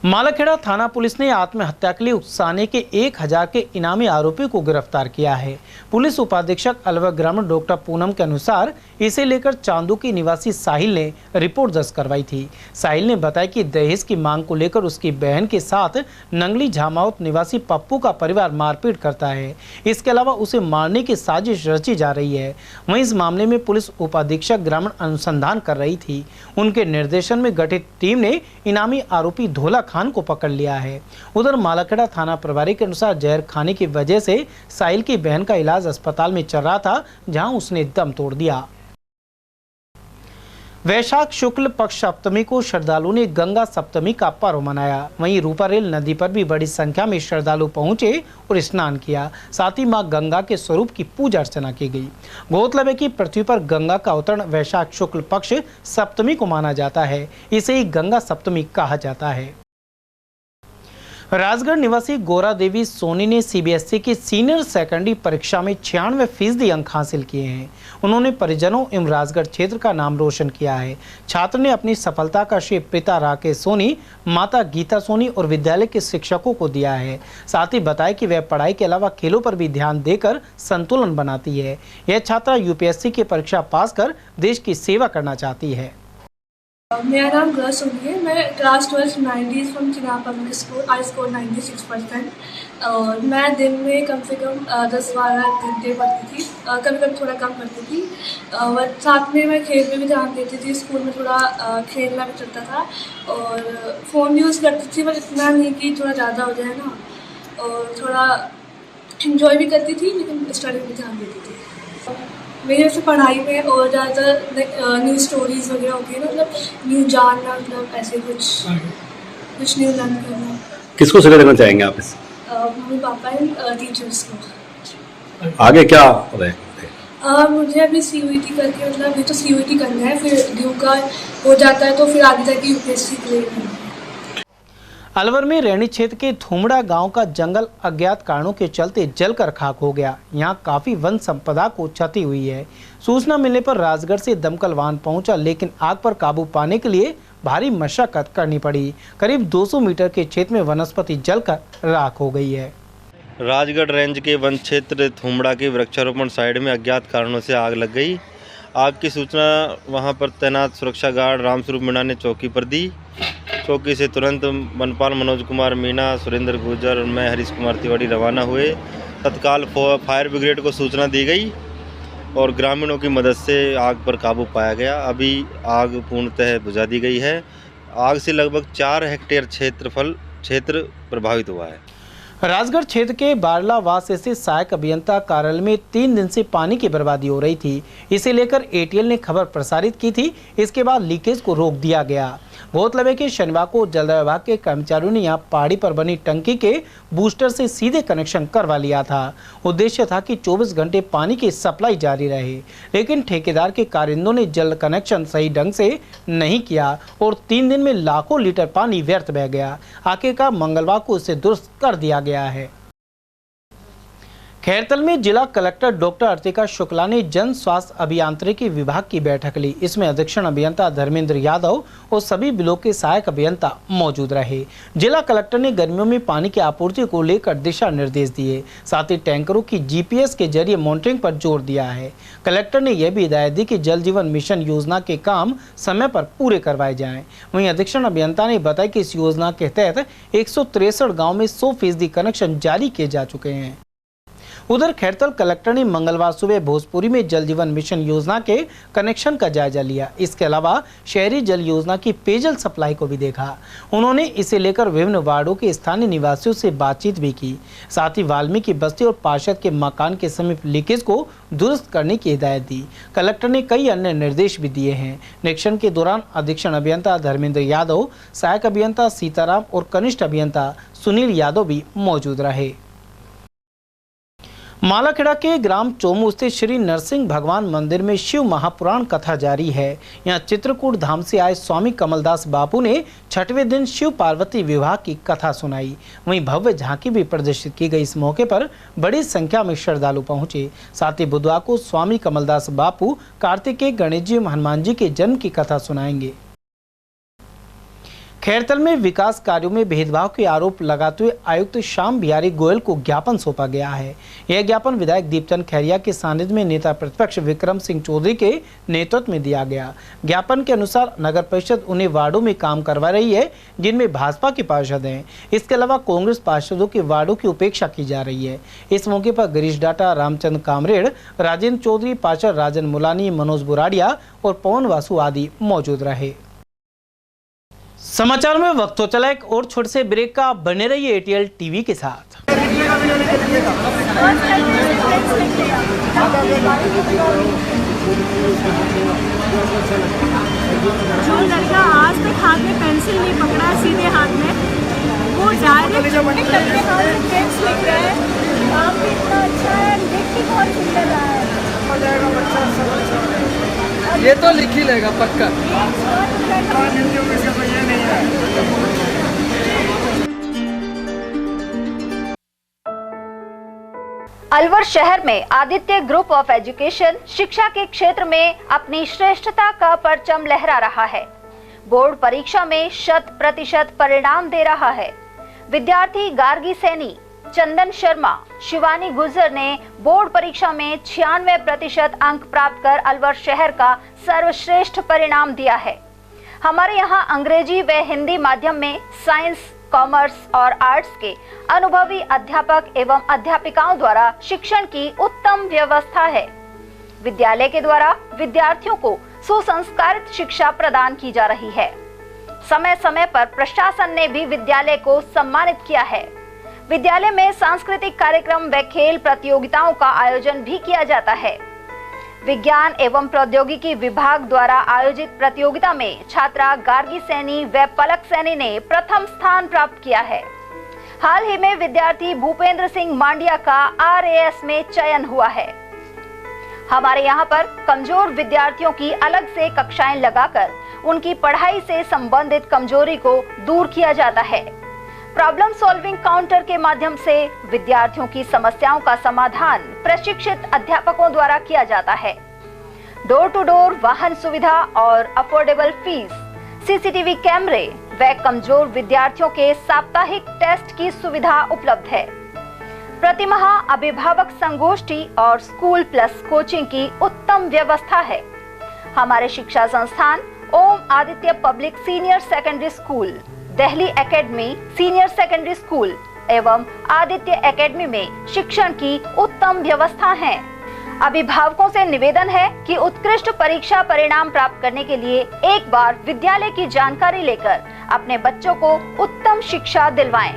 मालाखेड़ा थाना पुलिस ने आत्महत्या के लिए उकसाने के 1000 के इनामी आरोपी को गिरफ्तार किया है। पुलिस उपाधीक्षक अलवर ग्रामीण डॉक्टर पूनम के अनुसार इसे लेकर चांदू की निवासी साहिल ने रिपोर्ट दर्ज करवाई थी। साहिल ने बताया कि दहेज की मांग को लेकर उसकी बहन के साथ नंगली झामावत निवासी पप्पू का परिवार मारपीट करता है। इसके अलावा उसे मारने की साजिश रची जा रही है। वहीं इस मामले में पुलिस उपाधीक्षक ग्रामीण अनुसंधान कर रही थी। उनके निर्देशन में गठित टीम ने इनामी आरोपी धोला खान को पकड़ लिया है। उधर मालाखेड़ा थाना प्रभारी के अनुसार जहर खाने की वजह से साहिल की बहन का इलाज अस्पताल में चल रहा था, जहां उसने दम तोड़ दिया। वैशाख शुक्ल पक्ष सप्तमी को श्रद्धालुओं ने गंगा सप्तमी का पर्व मनाया। वहीं रूपारेल नदी पर भी बड़ी संख्या में श्रद्धालु पहुंचे और स्नान किया। साथ ही मां गंगा के स्वरूप की पूजा अर्चना की गई। गौरतलब है कि पृथ्वी पर गंगा का अवतरण वैशाख शुक्ल पक्ष सप्तमी को माना जाता है। इसे ही गंगा सप्तमी कहा जाता है। राजगढ़ निवासी गौरा देवी सोनी ने सीबीएसई की सीनियर सेकेंडरी परीक्षा में 96% अंक हासिल किए हैं। उन्होंने परिजनों एवं राजगढ़ क्षेत्र का नाम रोशन किया है। छात्र ने अपनी सफलता का श्रेय पिता राकेश सोनी, माता गीता सोनी और विद्यालय के शिक्षकों को दिया है। साथ ही बताया कि वह पढ़ाई के अलावा खेलों पर भी ध्यान देकर संतुलन बनाती है। यह छात्रा यूपीएससी की परीक्षा पास कर देश की सेवा करना चाहती है। मेरा नाम गौरा सोनी है। मैं class 12 90 from Chenab public school. I score 96%। और मैं दिन में कम से कम 10-12 घंटे पढ़ती थी, कभी कभी थोड़ा कम करती थी। और साथ में मैं खेल में भी ध्यान देती थी। स्कूल में थोड़ा खेलना भी चलता था और फ़ोन यूज़ करती थी, बस इतना नहीं कि थोड़ा ज़्यादा हो जाए ना। और थोड़ा इन्जॉय भी करती थी, लेकिन स्टडी में ध्यान देती थी। मेरे वैसे पढ़ाई में और ज़्यादा न्यू स्टोरीज वगैरह होती है ना, मतलब न्यू जानना, मतलब ऐसे कुछ न्यू लर्न करना। किसको सिखा देना चाहेंगे आप इस? मम्मी पापा एंड टीचर्स को। आगे क्या रहे? मुझे अभी CUET करके मतलब अभी तो CUET करना है, फिर DU का हो जाता है तो फिर आगे जाके UPSC क्लियर करना है। अलवर में रैनी क्षेत्र के थुमड़ा गांव का जंगल अज्ञात कारणों के चलते जलकर खाक हो गया। यहां काफी वन संपदा को क्षति हुई है। सूचना मिलने पर राजगढ़ से दमकल वाहन पहुंचा, लेकिन आग पर काबू पाने के लिए भारी मशक्कत करनी पड़ी। करीब 200 मीटर के क्षेत्र में वनस्पति जलकर राख हो गई है। राजगढ़ रेंज के वन क्षेत्र थुमड़ा के वृक्षारोपण साइड में अज्ञात कारणों से आग लग गई। आग की सूचना वहां पर तैनात सुरक्षा गार्ड रामस्वरूप मीणा ने चौकी पर दी। चौकी से तुरंत वनपाल मनोज कुमार मीणा, सुरेंद्र गुर्जर और मैं हरीश कुमार तिवारी रवाना हुए। तत्काल फायर ब्रिगेड को सूचना दी गई और ग्रामीणों की मदद से आग पर काबू पाया गया। अभी आग पूर्णतः बुझा दी गई है। आग से लगभग 4 हेक्टेयर क्षेत्र प्रभावित हुआ है। राजगढ़ क्षेत्र के बारलावास स्थित सहायक अभियंता कार्यालय में 3 दिन से पानी की बर्बादी हो रही थी। इसे लेकर ATL ने खबर प्रसारित की थी। इसके बाद लीकेज को रोक दिया गया। गौरतलब है कि शनिवार को जल विभाग के कर्मचारियों ने यहां पहाड़ी पर बनी टंकी के बूस्टर से सीधे कनेक्शन करवा लिया था। उद्देश्य था कि 24 घंटे पानी की सप्लाई जारी रहे, लेकिन ठेकेदार के कारिंदों ने जल कनेक्शन सही ढंग से नहीं किया और 3 दिन में लाखों लीटर पानी व्यर्थ बह गया। आखिरकार मंगलवार को इसे दुरुस्त कर दिया गया है। खैरतल में जिला कलेक्टर डॉक्टर अर्तिका शुक्ला ने जन स्वास्थ्य अभियांत्रिकी विभाग की बैठक ली। इसमें अधीक्षण अभियंता धर्मेंद्र यादव और सभी बिलों के सहायक अभियंता मौजूद रहे। जिला कलेक्टर ने गर्मियों में पानी की आपूर्ति को लेकर दिशा निर्देश दिए। साथ ही टैंकरों की GPS के जरिए मॉनिटरिंग पर जोर दिया है। कलेक्टर ने यह भी हिदायत दी कि जल जीवन मिशन योजना के काम समय पर पूरे करवाए जाएं। वहीं अधीक्षण अभियंता ने बताया कि इस योजना के तहत 163 गाँव में 100% कनेक्शन जारी किए जा चुके हैं। उधर खैरतल कलेक्टर ने मंगलवार सुबह भोजपुरी में जल जीवन मिशन योजना के कनेक्शन का जायजा लिया। इसके अलावा शहरी जल योजना की पेयजल सप्लाई को भी देखा। उन्होंने इसे लेकर विभिन्न वार्डों के स्थानीय निवासियों से बातचीत भी की। साथ ही वाल्मीकि बस्ती और पार्षद के मकान के समीप लीकेज को दुरुस्त करने की हिदायत दी। कलेक्टर ने कई अन्य निर्देश भी दिए हैं। निरीक्षण के दौरान अधीक्षण अभियंता धर्मेंद्र यादव, सहायक अभियंता सीताराम और कनिष्ठ अभियंता सुनील यादव भी मौजूद रहे। मालाखेड़ा के ग्राम चोमू स्थित श्री नरसिंह भगवान मंदिर में शिव महापुराण कथा जारी है। यहाँ चित्रकूट धाम से आए स्वामी कमलदास बापू ने 6वें दिन शिव पार्वती विवाह की कथा सुनाई। वहीं भव्य झांकी भी प्रदर्शित की गई। इस मौके पर बड़ी संख्या में श्रद्धालु पहुंचे। साथ ही बुधवार को स्वामी कमलदास बापू कार्तिकेय, गणेश जी, हनुमान जी के जन्म की कथा सुनाएंगे। खैरतल में विकास कार्यों में भेदभाव के आरोप लगाते हुए आयुक्त श्याम बिहारी गोयल को ज्ञापन सौंपा गया है। यह ज्ञापन विधायक दीपचंद खैरिया के सानिध्य में नेता प्रतिपक्ष विक्रम सिंह चौधरी के नेतृत्व में दिया गया। ज्ञापन के अनुसार नगर परिषद उन्हें वार्डों में काम करवा रही है जिनमें भाजपा के पार्षद हैं। इसके अलावा कांग्रेस पार्षदों के वार्डों की उपेक्षा की जा रही है। इस मौके पर गिरीश डाटा, रामचंद्र कामरेड, राजेंद्र चौधरी, पार्षद राजन मुलानी, मनोज बुराड़िया और पवन वासु आदि मौजूद रहे। समाचार में वक्त हो चला एक और छोटे से ब्रेक का। बने रहिए ATL TV के साथ। जो लड़का आज तक हाथ में पेंसिल नहीं पकड़ा सीधे हाथ में, वो डायरेक्ट अपने हाथ से पेंस लिख रहा है। काम भी इतना अच्छा है, देख के बहुत सुंदर रहा है। ये तो लिख ही लेगा पक्का। अलवर शहर में आदित्य ग्रुप ऑफ एजुकेशन शिक्षा के क्षेत्र में अपनी श्रेष्ठता का परचम लहरा रहा है। बोर्ड परीक्षा में 100% परिणाम दे रहा है। विद्यार्थी गार्गी सैनी, चंदन शर्मा, शिवानी गुर्जर ने बोर्ड परीक्षा में 96% अंक प्राप्त कर अलवर शहर का सर्वश्रेष्ठ परिणाम दिया है। हमारे यहाँ अंग्रेजी व हिंदी माध्यम में साइंस, कॉमर्स और आर्ट्स के अनुभवी अध्यापक एवं अध्यापिकाओं द्वारा शिक्षण की उत्तम व्यवस्था है। विद्यालय के द्वारा विद्यार्थियों को सुसंस्कारित शिक्षा प्रदान की जा रही है। समय समय पर प्रशासन ने भी विद्यालय को सम्मानित किया है। विद्यालय में सांस्कृतिक कार्यक्रम व खेल प्रतियोगिताओं का आयोजन भी किया जाता है। विज्ञान एवं प्रौद्योगिकी विभाग द्वारा आयोजित प्रतियोगिता में छात्रा गार्गी सैनी व पलक सैनी ने प्रथम स्थान प्राप्त किया है। हाल ही में विद्यार्थी भूपेंद्र सिंह मांडिया का RAS में चयन हुआ है। हमारे यहाँ पर कमजोर विद्यार्थियों की अलग से कक्षाएं लगाकर उनकी पढ़ाई से संबंधित कमजोरी को दूर किया जाता है। प्रॉब्लम सॉल्विंग काउंटर के माध्यम से विद्यार्थियों की समस्याओं का समाधान प्रशिक्षित अध्यापकों द्वारा किया जाता है। डोर टू डोर वाहन सुविधा और अफोर्डेबल फीस, सीसीटीवी कैमरे व कमजोर विद्यार्थियों के साप्ताहिक टेस्ट की सुविधा उपलब्ध है। प्रतिमाह अभिभावक संगोष्ठी और स्कूल प्लस कोचिंग की उत्तम व्यवस्था है। हमारे शिक्षा संस्थान Om Aditya public senior secondary school, Delhi academy senior secondary school एवं आदित्य एकेडमी में शिक्षण की उत्तम व्यवस्था है। अभिभावकों से निवेदन है कि उत्कृष्ट परीक्षा परिणाम प्राप्त करने के लिए एक बार विद्यालय की जानकारी लेकर अपने बच्चों को उत्तम शिक्षा दिलवाएं।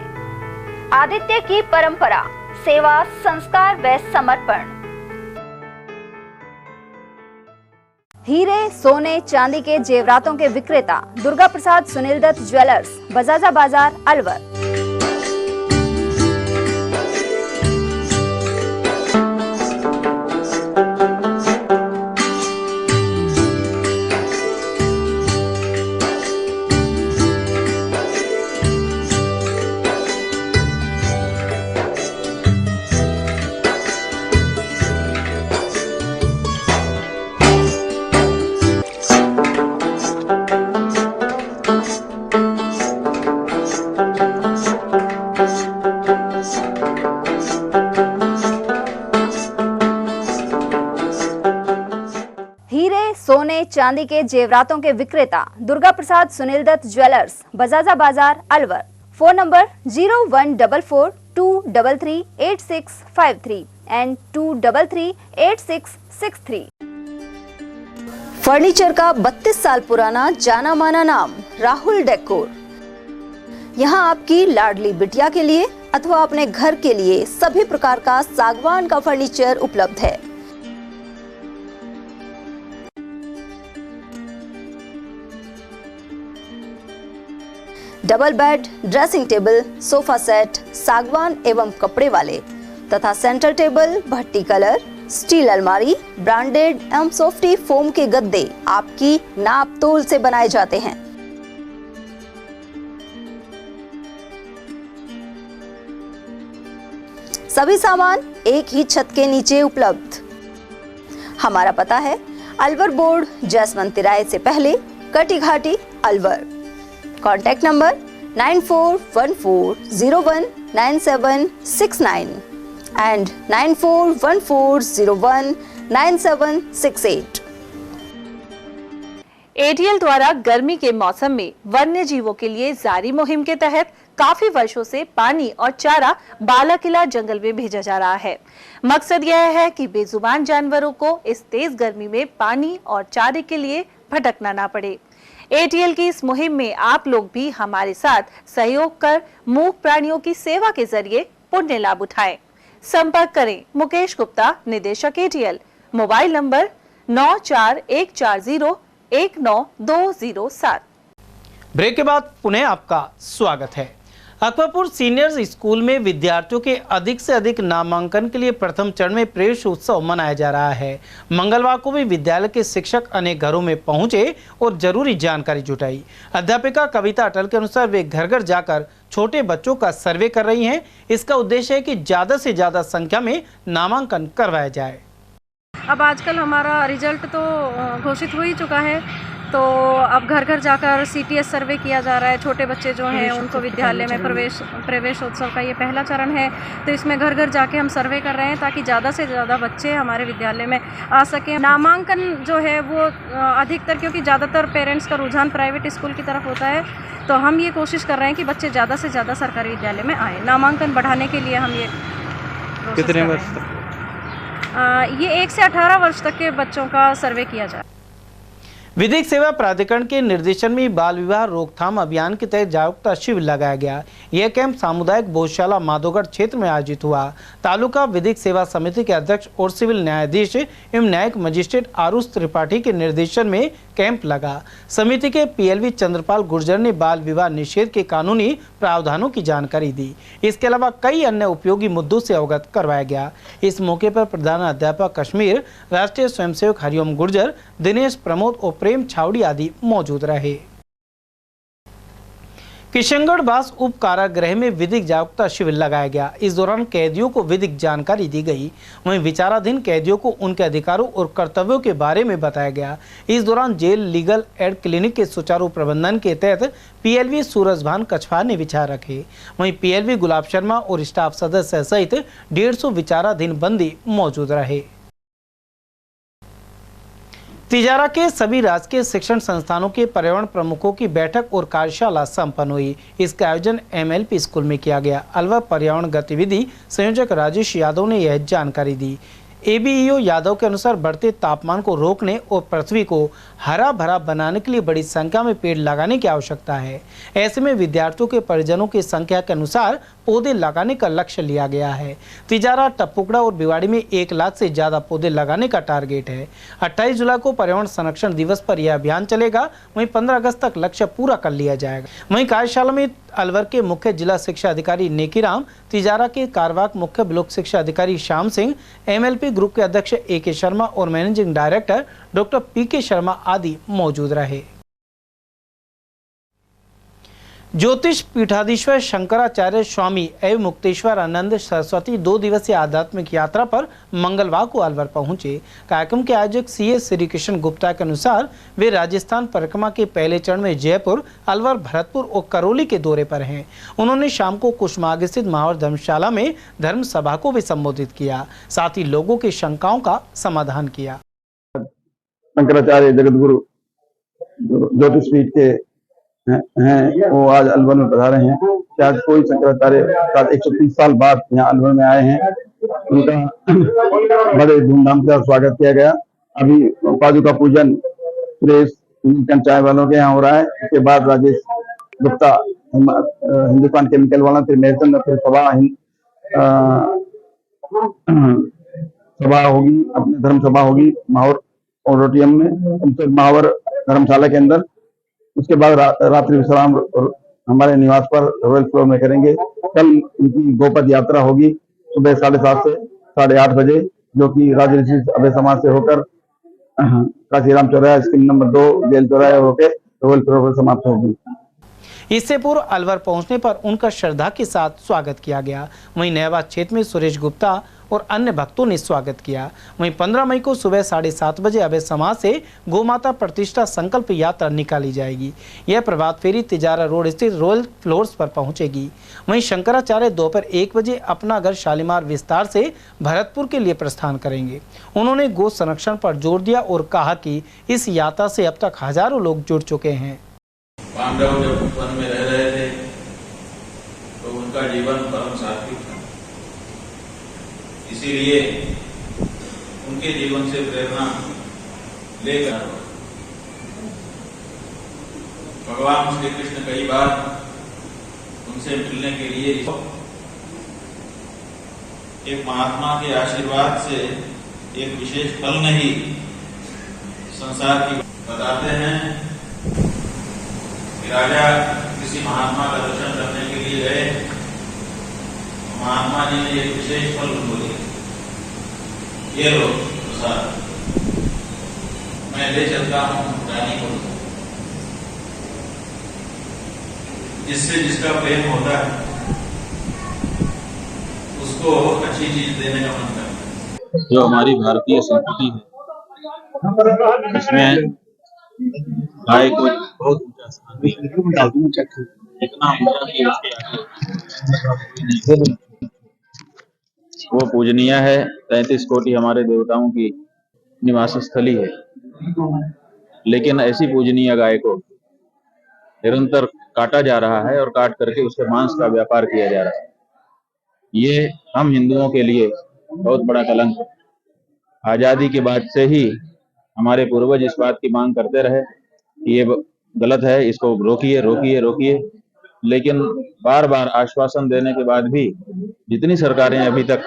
आदित्य की परंपरा, सेवा, संस्कार व समर्पण। हीरे, सोने, चांदी के जेवरातों के विक्रेता दुर्गा प्रसाद सुनील दत्त ज्वेलर्स, बजाजा बाजार, अलवर। सोने चांदी के जेवरातों के विक्रेता दुर्गा प्रसाद सुनील दत्त ज्वेलर्स, बजाजा बाजार, Alwar. Phone number 0144233863 and 2338663। Furniture का 32 साल पुराना जाना माना नाम राहुल डेकोर। यहाँ आपकी लाडली बिटिया के लिए अथवा अपने घर के लिए सभी प्रकार का सागवान का फर्नीचर उपलब्ध है। Double bed, dressing table, sofa set सागवान एवं कपड़े वाले तथा सेंटर टेबल, भट्टी कलर, स्टील अलमारी, ब्रांडेड एवं सॉफ्टी फोम के गद्दे आपकी नाप तोल से बनाए जाते हैं। सभी सामान एक ही छत के नीचे उपलब्ध। हमारा पता है अलवर बोर्ड, जैसवंत तिराहे से पहले, Kati Ghati, Alwar. Contact number 9414019769 and 9414019768। ATL द्वारा गर्मी के मौसम में वन्य जीवों के लिए जारी मुहिम के तहत काफी वर्षों से पानी और चारा बालाकिला जंगल में भेजा जा रहा है। मकसद यह है कि बेजुबान जानवरों को इस तेज गर्मी में पानी और चारे के लिए भटकना ना पड़े। एटीएल की इस मुहिम में आप लोग भी हमारे साथ सहयोग कर मूक प्राणियों की सेवा के जरिए पुण्य लाभ उठाएं। संपर्क करें मुकेश गुप्ता, निदेशक एटीएल, मोबाइल नंबर 9414019207। ब्रेक के बाद पुनः आपका स्वागत है। अकबरपुर सीनियर स्कूल में विद्यार्थियों के अधिक से अधिक नामांकन के लिए प्रथम चरण में प्रवेश उत्सव मनाया जा रहा है। मंगलवार को भी विद्यालय के शिक्षक अनेक घरों में पहुंचे और जरूरी जानकारी जुटाई। अध्यापिका कविता अटल के अनुसार वे घर घर जाकर छोटे बच्चों का सर्वे कर रही हैं। इसका उद्देश्य है कि ज़्यादा से ज़्यादा संख्या में नामांकन करवाया जाए। अब आजकल हमारा रिजल्ट तो घोषित हो ही चुका है, तो अब घर घर जाकर सीटीएस सर्वे किया जा रहा है। छोटे बच्चे जो हैं उनको विद्यालय में प्रवेशोत्सव का ये पहला चरण है, तो इसमें घर घर जाके हम सर्वे कर रहे हैं ताकि ज़्यादा से ज़्यादा बच्चे हमारे विद्यालय में आ सकें। नामांकन जो है वो अधिकतर, क्योंकि ज़्यादातर पेरेंट्स का रुझान प्राइवेट स्कूल की तरफ होता है, तो हम ये कोशिश कर रहे हैं कि बच्चे ज़्यादा से ज़्यादा सरकारी विद्यालय में आएँ। नामांकन बढ़ाने के लिए हम ये कितने वर्ष तक? ये 1 से 18 वर्ष तक के बच्चों का सर्वे किया जाए। विधिक सेवा प्राधिकरण के निर्देशन में बाल विवाह रोकथाम अभियान के तहत जागरूकता शिविर लगाया गया। यह कैंप सामुदायिक भोजशाला माधोगढ़ क्षेत्र में आयोजित हुआ। तालुका विधिक सेवा समिति के अध्यक्ष और सिविल न्यायाधीश एवं न्यायिक मजिस्ट्रेट आरुष त्रिपाठी के निर्देशन में कैंप लगा। समिति के पीएलवी चंद्रपाल गुर्जर ने बाल विवाह निषेध के कानूनी प्रावधानों की जानकारी दी। इसके अलावा कई अन्य उपयोगी मुद्दों से अवगत करवाया गया। इस मौके पर प्रधान अध्यापक कश्मीर, राष्ट्रीय स्वयंसेवक हरिओम गुर्जर, दिनेश प्रमोद और प्रेम छावड़ी आदि मौजूद रहे। किशनगढ़ बास उप कारागृह में विधिक जागरूकता शिविर लगाया गया। इस दौरान कैदियों को विधिक जानकारी दी गई। वहीं विचाराधीन कैदियों को उनके अधिकारों और कर्तव्यों के बारे में बताया गया। इस दौरान जेल लीगल एड क्लिनिक के सुचारू प्रबंधन के तहत पीएलवी सूरजभान कछवार ने विचार रखे। वहीं पीएलवी गुलाब शर्मा और स्टाफ सदस्य सहित 150 विचाराधीन बंदी मौजूद रहे। तिजारा के सभी राजकीय शिक्षण संस्थानों के पर्यावरण प्रमुखों की बैठक और कार्यशाला संपन्न हुई। इसका आयोजन एमएलपी स्कूल में किया गया। अलवर पर्यावरण गतिविधि संयोजक राजेश यादव ने यह जानकारी दी। एबीईओ यादव के अनुसार बढ़ते तापमान को रोकने और पृथ्वी को हरा भरा बनाने के लिए बड़ी संख्या में पेड़ लगाने की आवश्यकता है। ऐसे में विद्यार्थियों के परिजनों की संख्या के अनुसार पौधे लगाने का लक्ष्य लिया गया है। तिजारा, टपुकड़ा और भिवाड़ी में 1 लाख से ज्यादा पौधे लगाने का टारगेट है। 28 जुलाई को पर्यावरण संरक्षण दिवस पर यह अभियान चलेगा। वहीं 15 अगस्त तक लक्ष्य पूरा कर लिया जाएगा। वहीं कार्यशाला में अलवर के मुख्य जिला शिक्षा अधिकारी नेकीराम, तिजारा के कारवाक मुख्य ब्लॉक शिक्षा अधिकारी श्याम सिंह, एमएलपी ग्रुप के अध्यक्ष AK शर्मा और managing director doctor PK Sharma आदि मौजूद रहे। ज्योतिष पीठाधीश्वर शंकराचार्य स्वामी एवं मुक्तेश्वर आनंद सरस्वती 2 दिवसीय आध्यात्मिक यात्रा पर मंगलवार को अलवर पहुंचे। कार्यक्रम के आयोजक CA श्री कृष्ण गुप्ता के अनुसार वे राजस्थान परिक्रमा के पहले चरण में जयपुर, अलवर, भरतपुर और करौली के दौरे पर हैं। उन्होंने शाम को कुशमार्ग स्थित महावर धर्मशाला में धर्म सभा को भी संबोधित किया, साथ ही लोगों की शंकाओं का समाधान किया। शंकराचार्य जगतगुरु ज्योतिष पीठ के हैं वो आज अलवर में पधारे हैं। आज कोई शंकराचार्य 130 साल बाद यहाँ अलवर में आए हैं। उनका बड़े धूमधाम से स्वागत किया गया। अभी पादुका पूजन प्रेस चाय वालों के यहाँ हो रहा है। इसके बाद राजेश गुप्ता हिंदुस्तान केमिकल वाला, फिर मेरचंद, फिर सभा होगी, अपनी धर्म सभा होगी माहौर ऑडिटोरियम में, महावर धर्मशाला के अंदर। उसके बाद रात्रि विश्राम हमारे निवास पर रॉयल फ्लोर में करेंगे। कल उनकी गोपद यात्रा होगी सुबह 7:30 से 8:30 बजे, जो कि राजऋषि अभय समाज से होकर काशीराम चौराहा, स्कीम नंबर 2 जेल चौराहा होकर रॉयल फ्लोर पर समाप्त होगी। इससे पूर्व अलवर पहुंचने पर उनका श्रद्धा के साथ स्वागत किया गया। वहीं नयाबाद क्षेत्र में सुरेश गुप्ता और अन्य भक्तों ने स्वागत किया। वहीं 15 मई को सुबह 7:30 बजे अभय समाज से गोमाता प्रतिष्ठा संकल्प यात्रा निकाली जाएगी। यह प्रभात फेरी तिजारा रोड स्थित रॉयल फ्लोर्स पर पहुंचेगी। वहीं शंकराचार्य दोपहर 1 बजे अपना घर शालीमार विस्तार से भरतपुर के लिए प्रस्थान करेंगे। उन्होंने गो संरक्षण पर जोर दिया और कहा कि इस यात्रा से अब तक हजारों लोग जुड़ चुके हैं। पांडव जब वन में रह रहे थे तो उनका जीवन परम सात्विक था, इसीलिए उनके जीवन से प्रेरणा लेकर भगवान श्री कृष्ण कई बार उनसे मिलने के लिए एक महात्मा के आशीर्वाद से एक विशेष फल नहीं संसार की बताते हैं कि राजा किसी महात्मा का दर्शन करने के लिए गए। महात्मा जी ने एक विशेष फल उनको दिया, ये लो प्रसाद, मैं ले चलता हूँ रानी को। जिससे जिसका प्रेम होता है उसको अच्छी चीज देने का मन करता है। जो हमारी भारतीय संस्कृति है इसमें गाय को बहुत ऊंचा स्थान इतना वो पूजनीय है। 33 कोटि हमारे देवताओं की निवास स्थली है, लेकिन ऐसी पूजनीय गाय को निरंतर काटा जा रहा है और काट करके उसके मांस का व्यापार किया जा रहा है। ये हम हिंदुओं के लिए बहुत बड़ा कलंक है। आजादी के बाद से ही हमारे पूर्वज इस बात की मांग करते रहे कि ये गलत है, इसको रोकिए रोकिए रोकिए, लेकिन बार बार आश्वासन देने के बाद भी जितनी सरकारें अभी तक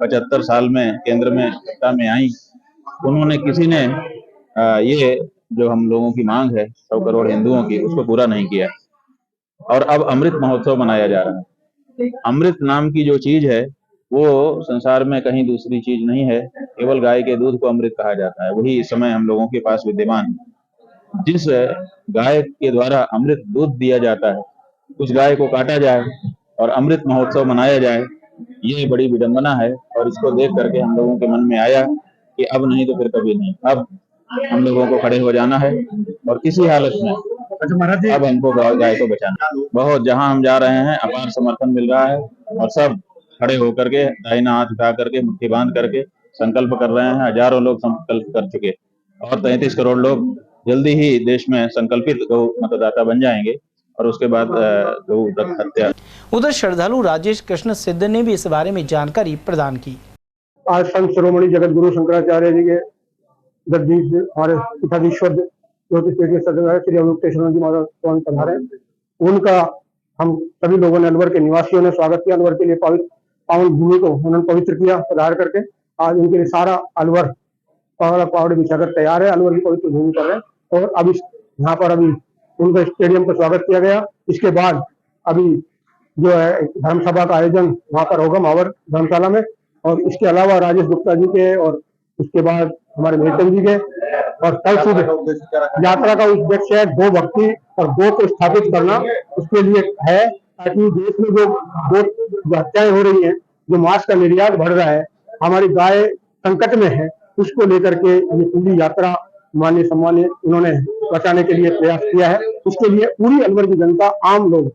75 साल में केंद्र में सत्ता में आई, उन्होंने किसी ने ये जो हम लोगों की मांग है 100 करोड़ हिंदुओं की, उसको पूरा नहीं किया। और अब अमृत महोत्सव मनाया जा रहा है। अमृत नाम की जो चीज है वो संसार में कहीं दूसरी चीज नहीं है, केवल गाय के दूध को अमृत कहा जाता है। वही इस समय हम लोगों के पास विद्यमान है। जिस गाय के द्वारा अमृत दूध दिया जाता है, उस गाय को काटा जाए और अमृत महोत्सव मनाया जाए, ये बड़ी विडंबना है। और इसको देख करके हम लोगों के मन में आया कि अब नहीं तो फिर कभी नहीं, अब हम लोगों को खड़े हो जाना है और किसी हालत में अब हमको गाय को बचाना है। बहुत जहां हम जा रहे हैं अपार समर्थन मिल रहा है और सब खड़े होकर के दाहिना हाथ उठा करके मुट्ठी बांध करके संकल्प कर रहे हैं। हजारों लोग संकल्प कर चुके और 33 करोड़ लोग जल्दी ही देश में संकल्पित गौ मतदाता बन जाएंगे और उसके बाद गौ हत्या। उधर श्रद्धालु राजेश कृष्ण सिद्ध ने भी इस बारे में जानकारी प्रदान की। आज संत शिरोमणि जगत गुरु शंकराचार्य जी के जगदीश हमारे पीठाधीश्वर ज्योतिष पीठ के सदस्य श्री अवधूतेश्वर जी महाराज स्वामी पधारे, उनका हम सभी लोगों ने अलवर के निवासियों ने स्वागत किया। अलवर के लिए पवित्र पावन भूमि को उन्होंने पवित्र किया पधार करके। आज उनके लिए सारा अलवर पावड़े बिछाकर तैयार है, अलवर की पवित्र भूमि कर रहे हैं। और अभी यहाँ पर अभी उनका स्टेडियम पर स्वागत किया गया। इसके बाद अभी जो है धर्म सभा का आयोजन वहाँ पर होगा मावर धर्मशाला में। और इसके अलावा राजेश गुप्ता जी के और उसके बाद हमारे मेहतन जी के और कल सुबह यात्रा का उद्देश्य है गो भक्ति और गो को स्थापित करना। उसके लिए है ताकि देश में जो गो हत्याएं हो रही हैं, जो मांस का निर्यात बढ़ रहा है, हमारी गाय संकट में है, उसको लेकर के ये पूरी यात्रा माननीय सम्मान्य उन्होंने बचाने के लिए प्रयास किया है। उसके लिए पूरी अलवर की जनता, आम लोग,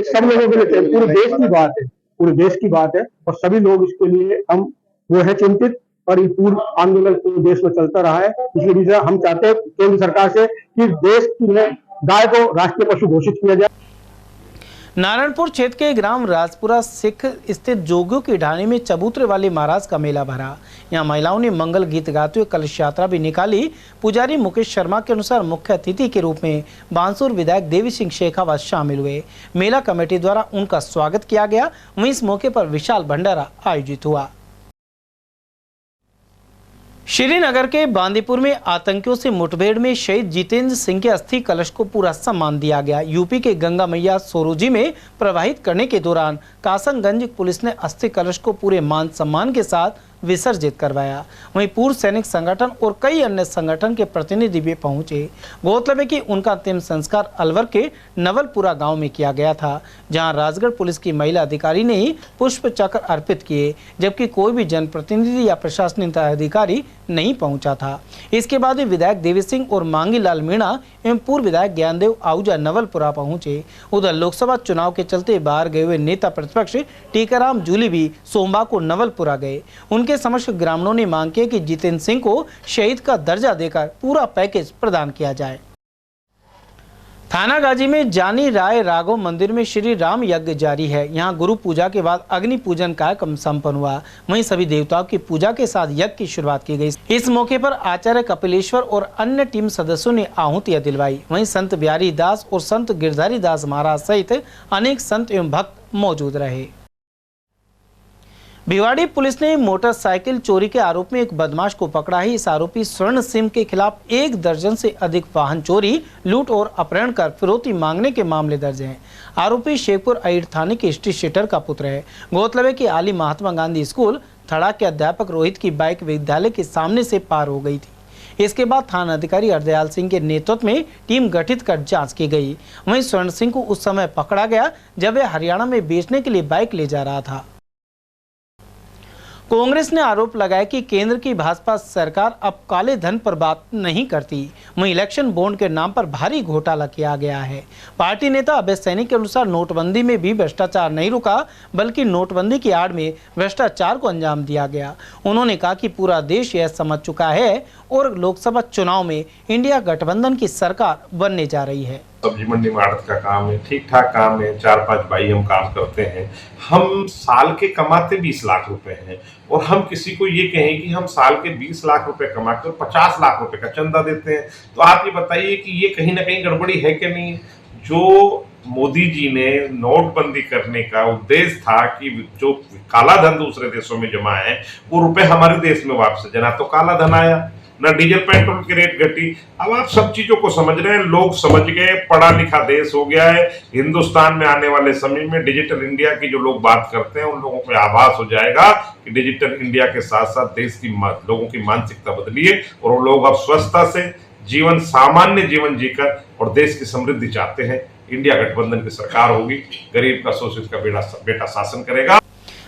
सब लोगों के लिए पूरे देश की बात है, पूरे देश की बात है और सभी लोग इसके लिए हम वो है चिंतित। और ये पूर्ण आंदोलन पूरे देश में चलता रहा है। इसके लिए हम चाहते हैं केंद्र सरकार से कि देश में गाय को राष्ट्रीय पशु घोषित किया जाए। नारायणपुर क्षेत्र के ग्राम राजपुरा सिख स्थित जोगियों की ढाणी में चबूतरे वाले महाराज का मेला भरा। यहाँ महिलाओं ने मंगल गीत गाते हुए कलश यात्रा भी निकाली। पुजारी मुकेश शर्मा के अनुसार मुख्य अतिथि के रूप में बांसुर विधायक देवी सिंह शेखावत शामिल हुए। मेला कमेटी द्वारा उनका स्वागत किया गया। वहीं इस मौके पर विशाल भंडारा आयोजित हुआ। श्रीनगर के बांदीपुर में आतंकियों से मुठभेड़ में शहीद जितेंद्र सिंह के अस्थि कलश को पूरा सम्मान दिया गया। यूपी के गंगा मैया सोरोजी में प्रवाहित करने के दौरान कासमगंज पुलिस ने अस्थि कलश को पूरे मान सम्मान के साथ विसर्जित करवाया। वहीं पूर्व सैनिक संगठन और कई अन्य संगठन के प्रतिनिधि भी पहुंचे। गौरतलब है कि उनका अंतिम संस्कार अलवर के नवलपुरा गांव में किया गया था, जहां राजगढ़ पुलिस की महिला अधिकारी ने ही पुष्प चक्र अर्पित किए, जबकि कोई भी जनप्रतिनिधि या प्रशासनिक अधिकारी नहीं पहुंचा था। इसके बाद विधायक देवी सिंह और मांगी लाल मीणा एवं पूर्व विधायक ज्ञानदेव आहूजा नवलपुरा पहुंचे। उधर लोकसभा चुनाव के चलते बाहर गए हुए नेता प्रतिपक्ष टीकाराम जूली भी सोमवार को नवलपुरा गए। उनके समस्त ग्रामीणों ने मांग की कि जितेंद्र सिंह को शहीद का दर्जा देकर पूरा पैकेज प्रदान किया जाए। थाना गाजी में जानी राय राघव मंदिर में श्री राम यज्ञ जारी है। यहां गुरु पूजा के बाद अग्नि पूजन कार्यक्रम संपन्न हुआ। वहीं सभी देवताओं की पूजा के साथ यज्ञ की शुरुआत की गई। इस मौके पर आचार्य कपिलेश्वर और अन्य टीम सदस्यों ने आहुतियां दिलवाई। वहीं संत बिहारी दास और संत गिरधारी दास महाराज सहित अनेक संत एवं भक्त मौजूद रहे। भिवाड़ी पुलिस ने मोटरसाइकिल चोरी के आरोप में एक बदमाश को पकड़ा है। इस आरोपी स्वर्ण सिंह के खिलाफ 1 दर्जन से अधिक वाहन चोरी, लूट और अपहरण कर फिरौती मांगने के मामले दर्ज हैं। आरोपी शेखपुर अईड़ थाने के स्ट्रीट शेटर का पुत्र है। गौरतलब है कि आली महात्मा गांधी स्कूल थड़ा के अध्यापक रोहित की बाइक विद्यालय के सामने से पार हो गई थी। इसके बाद थाना अधिकारी हरदयाल सिंह के नेतृत्व में टीम गठित कर जांच की गई। वहीं स्वर्ण सिंह को उस समय पकड़ा गया जब वह हरियाणा में बेचने के लिए बाइक ले जा रहा था। कांग्रेस ने आरोप लगाया कि केंद्र की भाजपा सरकार अब काले धन पर बात नहीं करती। वहीं इलेक्शन बॉन्ड के नाम पर भारी घोटाला किया गया है। पार्टी नेता अभय सैनी के अनुसार नोटबंदी में भी भ्रष्टाचार नहीं रुका, बल्कि नोटबंदी की आड़ में भ्रष्टाचार को अंजाम दिया गया। उन्होंने कहा कि पूरा देश यह समझ चुका है और लोकसभा चुनाव में इंडिया गठबंधन की सरकार बनने जा रही है। सब्जी मंडी मार्ट का काम है, ठीक ठाक काम है, 4-5 भाई हम काम करते हैं। हम साल के कमाते 20 लाख रुपए हैं और हम किसी को ये कहें कि हम साल के 20 लाख रुपए कमाकर 50 लाख रुपए का चंदा देते हैं, तो आप ये बताइए कि ये कहीं ना कहीं गड़बड़ी है कि नहीं। जो मोदी जी ने नोटबंदी करने का उद्देश्य था कि जो काला धन दूसरे देशों में जमा है वो रुपए हमारे देश में वापस जाना, तो काला धन आया। न डीजल पेट्रोल की रेट घटी। अब आप सब चीजों को समझ रहे हैं, लोग समझ गए, पढ़ा लिखा देश हो गया है। हिंदुस्तान में आने वाले समय में डिजिटल इंडिया की जो लोग बात करते हैं उन लोगों को आभास हो जाएगा कि डिजिटल इंडिया के साथ साथ देश की लोगों की मानसिकता बदली है और वो लोग अब स्वस्थता से जीवन, सामान्य जीवन जीकर और देश की समृद्धि चाहते हैं। इंडिया गठबंधन की सरकार होगी, गरीब का शोषित का बेटा शासन करेगा।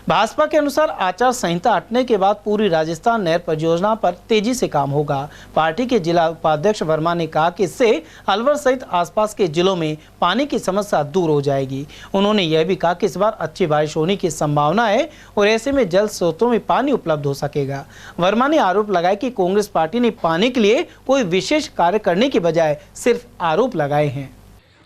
भाजपा के अनुसार आचार संहिता हटने के बाद पूरी राजस्थान नहर परियोजना पर तेजी से काम होगा। पार्टी के जिला उपाध्यक्ष वर्मा ने कहा कि इससे अलवर सहित आसपास के जिलों में पानी की समस्या दूर हो जाएगी। उन्होंने यह भी कहा कि इस बार अच्छी बारिश होने की संभावना है और ऐसे में जल स्रोतों में पानी उपलब्ध हो सकेगा। वर्मा ने आरोप लगाया कि कांग्रेस पार्टी ने पानी के लिए कोई विशेष कार्य करने की बजाय सिर्फ आरोप लगाए हैं।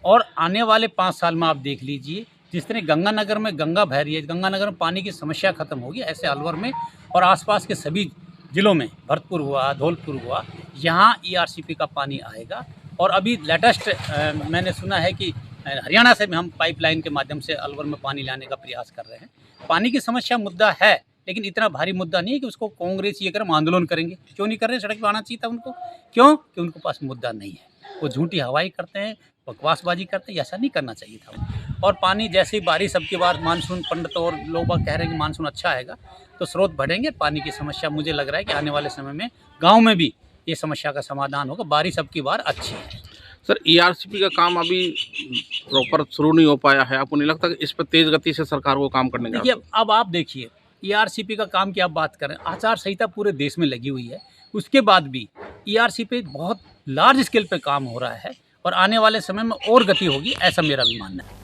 और आने वाले 5 साल में आप देख लीजिए, जिस तरह गंगानगर में गंगा बह रही है, गंगानगर में पानी की समस्या खत्म होगी, ऐसे अलवर में और आसपास के सभी जिलों में, भरतपुर हुआ, धौलपुर हुआ, यहाँ ERCP का पानी आएगा। और अभी लेटेस्ट मैंने सुना है कि हरियाणा से भी हम पाइपलाइन के माध्यम से अलवर में पानी लाने का प्रयास कर रहे हैं। पानी की समस्या मुद्दा है, लेकिन इतना भारी मुद्दा नहीं है कि उसको कांग्रेस ये कर हम आंदोलन करेंगे। क्यों नहीं कर रहे? सड़क पर आना चाहिए था उनको। क्यों? कि उनके पास मुद्दा नहीं है, वो झूठी हवाई करते हैं, बकवासबाजी करते हैं, ऐसा नहीं करना चाहिए था। और पानी जैसे ही बारिश, अब की बार मानसून, पंडित और लोग कह रहे हैं कि मानसून अच्छा आएगा तो स्रोत बढ़ेंगे, पानी की समस्या मुझे लग रहा है कि आने वाले समय में गांव में भी ये समस्या का समाधान होगा। बारिश अब की बार अच्छी है। सर, ERCP का काम अभी प्रॉपर शुरू नहीं हो पाया है, आपको नहीं लगता कि इस पर तेज गति से सरकार को काम करने का? देखिए, अब आप देखिए ERCP का काम की आप बात करें, आचार संहिता पूरे देश में लगी हुई है, उसके बाद भी ERCP बहुत लार्ज स्केल पे काम हो रहा है और आने वाले समय में और गति होगी, ऐसा मेरा भी मानना है।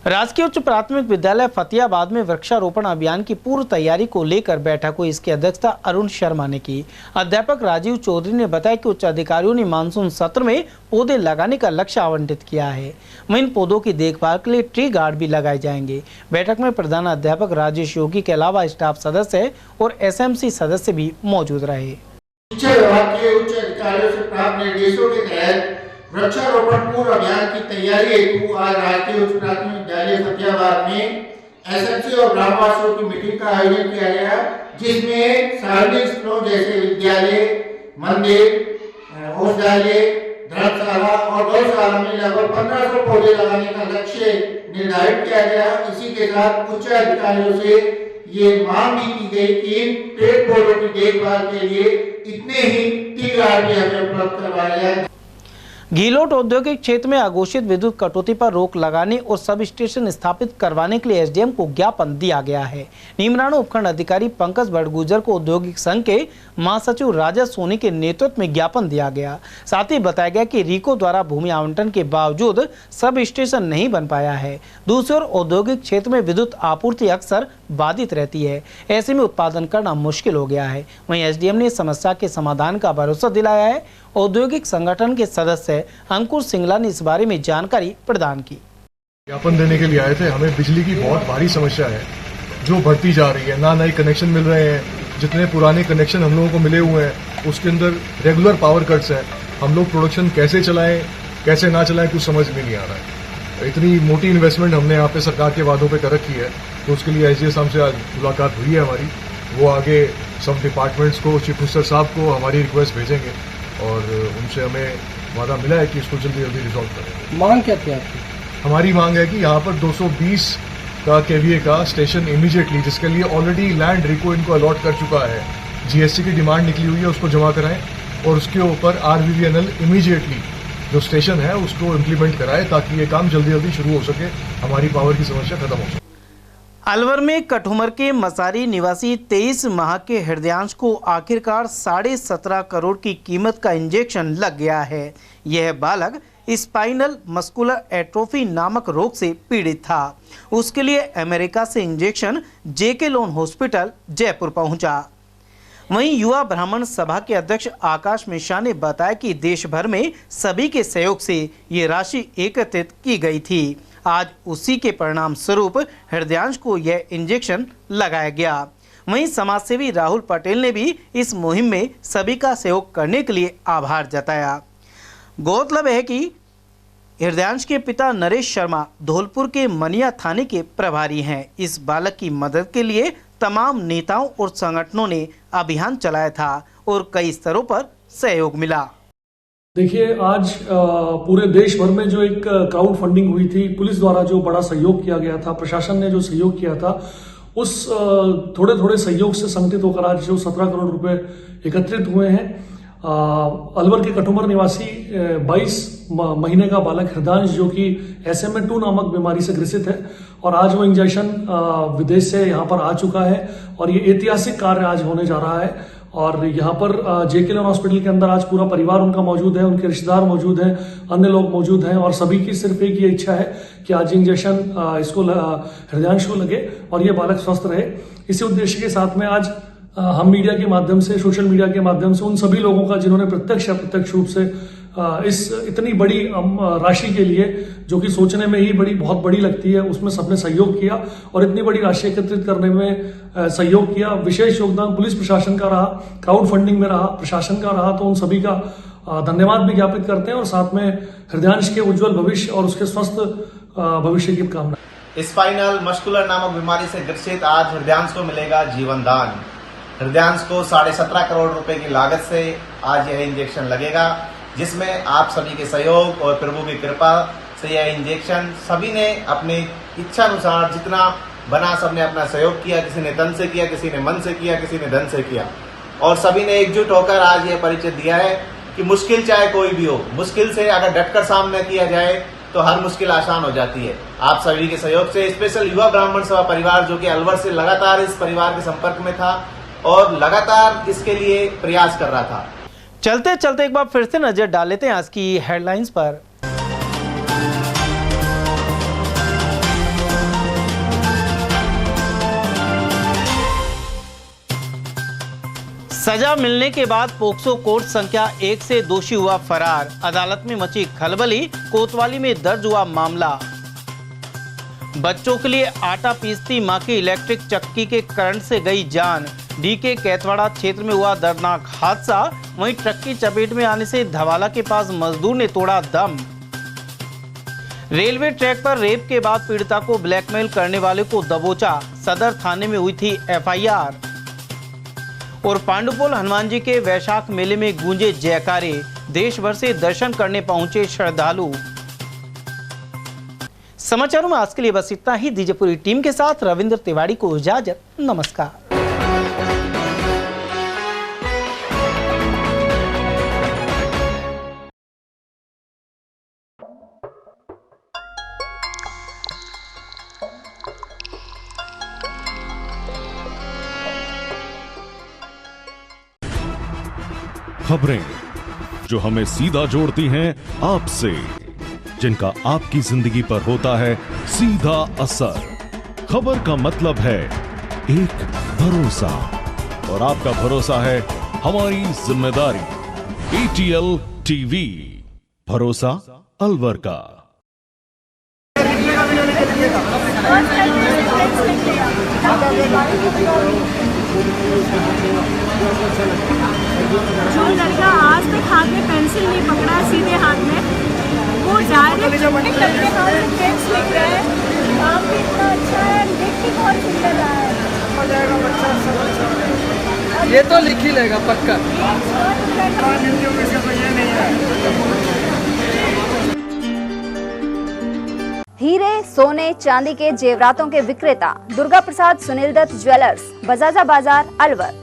राजकीय उच्च प्राथमिक विद्यालय फतियाबाद में वृक्षारोपण अभियान की पूर्व तैयारी को लेकर बैठक हुई। इसकी अध्यक्षता अरुण शर्मा ने की। अध्यापक राजीव चौधरी ने बताया कि उच्च अधिकारियों ने मानसून सत्र में पौधे लगाने का लक्ष्य आवंटित किया है। वहीं इन पौधों की देखभाल के लिए ट्री गार्ड भी लगाए जाएंगे। बैठक में प्रधान अध्यापक राजेश योगी के अलावा स्टाफ सदस्य और SMC सदस्य भी मौजूद रहे। शिक्षा विभाग के उच्च अधिकारियों से प्राप्त निर्देशों के तहत वृक्षारोपण पूर्व अभियान की तैयारी हेतु आज राजकीय उच्च प्राथमिक विद्यालय फतियाबाद में SMC और ग्रामवासियों की मीटिंग का आयोजन किया गया, जिसमें सार्वजनिक स्थलों जैसे विद्यालय, मंदिर, औषधालय, धर्मशाला और गौशाला में लगभग 1500 पौधे लगाने का लक्ष्य निर्धारित किया गया। इसी के साथ उच्च अधिकारियों से ये मांग भी की गई कि इन पेड़ पौधों की देखभाल के लिए इतने ही ट्री गार्ड भी हमें उपलब्ध करवाया जाए। घीलोट औद्योगिक क्षेत्र में अघोषित विद्युत कटौती पर रोक लगाने और सब स्टेशन स्थापित करवाने के लिए SDM को ज्ञापन दिया गया है। नीमराणा उपखंड अधिकारी पंकज बड़गुजर को औद्योगिक संघ के महासचिव राजा सोनी के नेतृत्व में ज्ञापन दिया गया। साथ ही बताया गया कि रीको द्वारा भूमि आवंटन के बावजूद सब स्टेशन नहीं बन पाया है। दूसरी ओर औद्योगिक क्षेत्र में विद्युत आपूर्ति अक्सर बाधित रहती है, ऐसे में उत्पादन करना मुश्किल हो गया है। वहीं SDM ने समस्या के समाधान का भरोसा दिलाया है। औद्योगिक संगठन के सदस्य अंकुर सिंगला ने इस बारे में जानकारी प्रदान की। ज्ञापन देने के लिए आए थे। हमें बिजली की बहुत भारी समस्या है जो बढ़ती जा रही है, ना नए कनेक्शन मिल रहे हैं, जितने पुराने कनेक्शन हम लोगों को मिले हुए हैं उसके अंदर रेगुलर पावर कट्स हैं। हम लोग प्रोडक्शन कैसे चलाएं कैसे ना चलाएं कुछ समझ में नहीं आ रहा है। इतनी मोटी इन्वेस्टमेंट हमने यहाँ पे सरकार के वादों पे कर रखी है, तो उसके लिए SDM साहब से आज मुलाकात हुई है हमारी। वो आगे सब डिपार्टमेंट्स को, चीफ मिनिस्टर साहब को हमारी रिक्वेस्ट भेजेंगे और उनसे हमें वादा मिला है कि इसको जल्दी जल्दी रिजॉल्व करेंगे। मांग क्या थी आपकी? हमारी मांग है कि यहाँ पर 220 का KVA का स्टेशन इमीडिएटली, जिसके लिए ऑलरेडी लैंड रिको इनको अलॉट कर चुका है, GST की डिमांड निकली हुई है, उसको जमा कराएं और उसके ऊपर RVVNL इमीडिएटली जो स्टेशन है उसको इम्प्लीमेंट कराए ताकि ये काम जल्दी जल्दी शुरू हो सके, हमारी पावर की समस्या खत्म हो सके। अलवर में कठुमर के मसारी निवासी 23 माह के हृदयांश को आखिरकार 17.5 करोड़ की कीमत का इंजेक्शन लग गया है। यह बालक स्पाइनल मस्कुलर एट्रोफी नामक रोग से पीड़ित था। उसके लिए अमेरिका से injection JK loan hospital Jaipur पहुंचा। वहीं युवा ब्राह्मण सभा के अध्यक्ष आकाश मिश्रा ने बताया कि देश भर में सभी के सहयोग से ये राशि एकत्रित की गई थी। आज उसी के परिणाम स्वरूप हृदयांश को यह इंजेक्शन लगाया गया। वहीं समाजसेवी राहुल पटेल ने भी इस मुहिम में सभी का सहयोग करने के लिए आभार जताया। गौरतलब है कि हृदयांश के पिता नरेश शर्मा धौलपुर के मनिया थाने के प्रभारी हैं। इस बालक की मदद के लिए तमाम नेताओं और संगठनों ने अभियान चलाया था और कई स्तरों पर सहयोग मिला। देखिए, आज पूरे देश भर में जो एक क्राउड फंडिंग हुई थी, पुलिस द्वारा जो बड़ा सहयोग किया गया था, प्रशासन ने जो सहयोग किया था, उस थोड़े थोड़े सहयोग से संगठित होकर आज जो 17 करोड़ रुपए एकत्रित हुए हैं। अलवर के कटुमर निवासी 22 महीने का बालक हृदयांश, जो कि SMA2 नामक बीमारी से ग्रसित है, और आज वो इंजेक्शन विदेश से यहाँ पर आ चुका है और ये ऐतिहासिक कार्य आज होने जा रहा है। और यहाँ पर JK लोन हॉस्पिटल के अंदर आज पूरा परिवार उनका मौजूद है, उनके रिश्तेदार मौजूद हैं, अन्य लोग मौजूद हैं, और सभी की सिर्फ एक ही इच्छा है कि आज इंजेक्शन इसको हृदयांश को लगे और ये बालक स्वस्थ रहे। इसी उद्देश्य के साथ में आज हम मीडिया के माध्यम से, सोशल मीडिया के माध्यम से उन सभी लोगों का जिन्होंने प्रत्यक्ष या अप्रत्यक्ष रूप से इस इतनी बड़ी राशि के लिए, जो कि सोचने में ही बहुत बड़ी लगती है, उसमें सबने सहयोग किया और इतनी बड़ी राशि एकत्रित करने में सहयोग किया। विशेष योगदान पुलिस प्रशासन का रहा, क्राउड फंडिंग में रहा, प्रशासन का रहा, तो उन सभी का धन्यवाद भी ज्ञापित करते हैं और साथ में हृदयांश के उज्जवल भविष्य और उसके स्वस्थ भविष्य की कामना। स्पाइनल मस्कुलर नामक बीमारी से ग्रसित आज हृदयांश को मिलेगा जीवन दान। हृदयांश को 17.5 करोड़ रुपए की लागत से आज यह इंजेक्शन लगेगा, जिसमें आप सभी के सहयोग और प्रभु की कृपा से यह इंजेक्शन सभी ने अपनी इच्छा अनुसार जितना बना, सबने अपना सहयोग किया। किसी ने तन से किया, किसी ने मन से किया, किसी ने धन से किया, और सभी ने एकजुट होकर आज यह परिचय दिया है कि मुश्किल चाहे कोई भी हो, मुश्किल से अगर डटकर सामना किया जाए तो हर मुश्किल आसान हो जाती है। आप सभी के सहयोग से स्पेशल युवा ब्राह्मण सभा परिवार, जो कि अलवर से लगातार इस परिवार के संपर्क में था और लगातार इसके लिए प्रयास कर रहा था। चलते चलते एक बार फिर से नजर डाल लेते हैं आज की हेडलाइंस पर। सजा मिलने के बाद पोक्सो कोर्ट संख्या 1 से दोषी हुआ फरार, अदालत में मची खलबली, कोतवाली में दर्ज हुआ मामला। बच्चों के लिए आटा पीसती मां की इलेक्ट्रिक चक्की के करंट से गई जान। DK कैथवाड़ा क्षेत्र में हुआ दर्दनाक हादसा, वहीं ट्रक की चपेट में आने से धवाला के पास मजदूर ने तोड़ा दम। रेलवे ट्रैक पर रेप के बाद पीड़िता को ब्लैकमेल करने वाले को दबोचा, सदर थाने में हुई थी FIR। और पांडुपोल हनुमान जी के वैशाख मेले में गूंजे जयकारे, देश भर से दर्शन करने पहुंचे श्रद्धालु। समाचारों में आज के लिए बस इतना ही। दीजिए पूरी टीम के साथ रविंद्र तिवारी को इजाजत। नमस्कार। खबरें जो हमें सीधा जोड़ती हैं आपसे, जिनका आपकी जिंदगी पर होता है सीधा असर। खबर का मतलब है एक भरोसा, और आपका भरोसा है हमारी जिम्मेदारी। ATL TV, भरोसा अलवर का। जो लड़का आज तक हाथ में पेंसिल नहीं पकड़ा सीधे हाथ में, वो डायरेक्ट अपने हाथ से पेंस लिख रहा है। काम भी इतना अच्छा है, देख के बहुत सुंदर रहा है। ये तो लिख ही लेगा पक्का। हीरे, सोने, चांदी के जेवरातों के विक्रेता दुर्गा प्रसाद सुनील दत्त ज्वेलर्स, बजाजा बाजार, अलवर।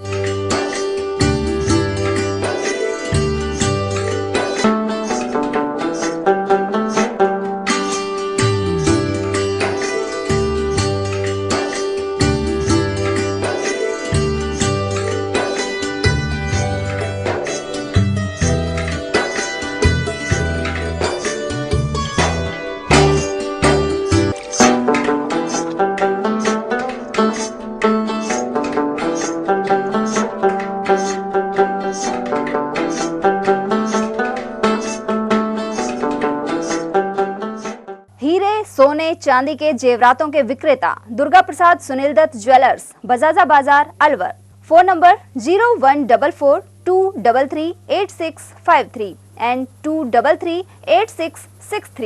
सोने चांदी के जेवरातों के विक्रेता दुर्गा प्रसाद सुनील दत्त ज्वेलर्स, बजाजा बाजार, अलवर। Phone number 0144233863 and 2338663।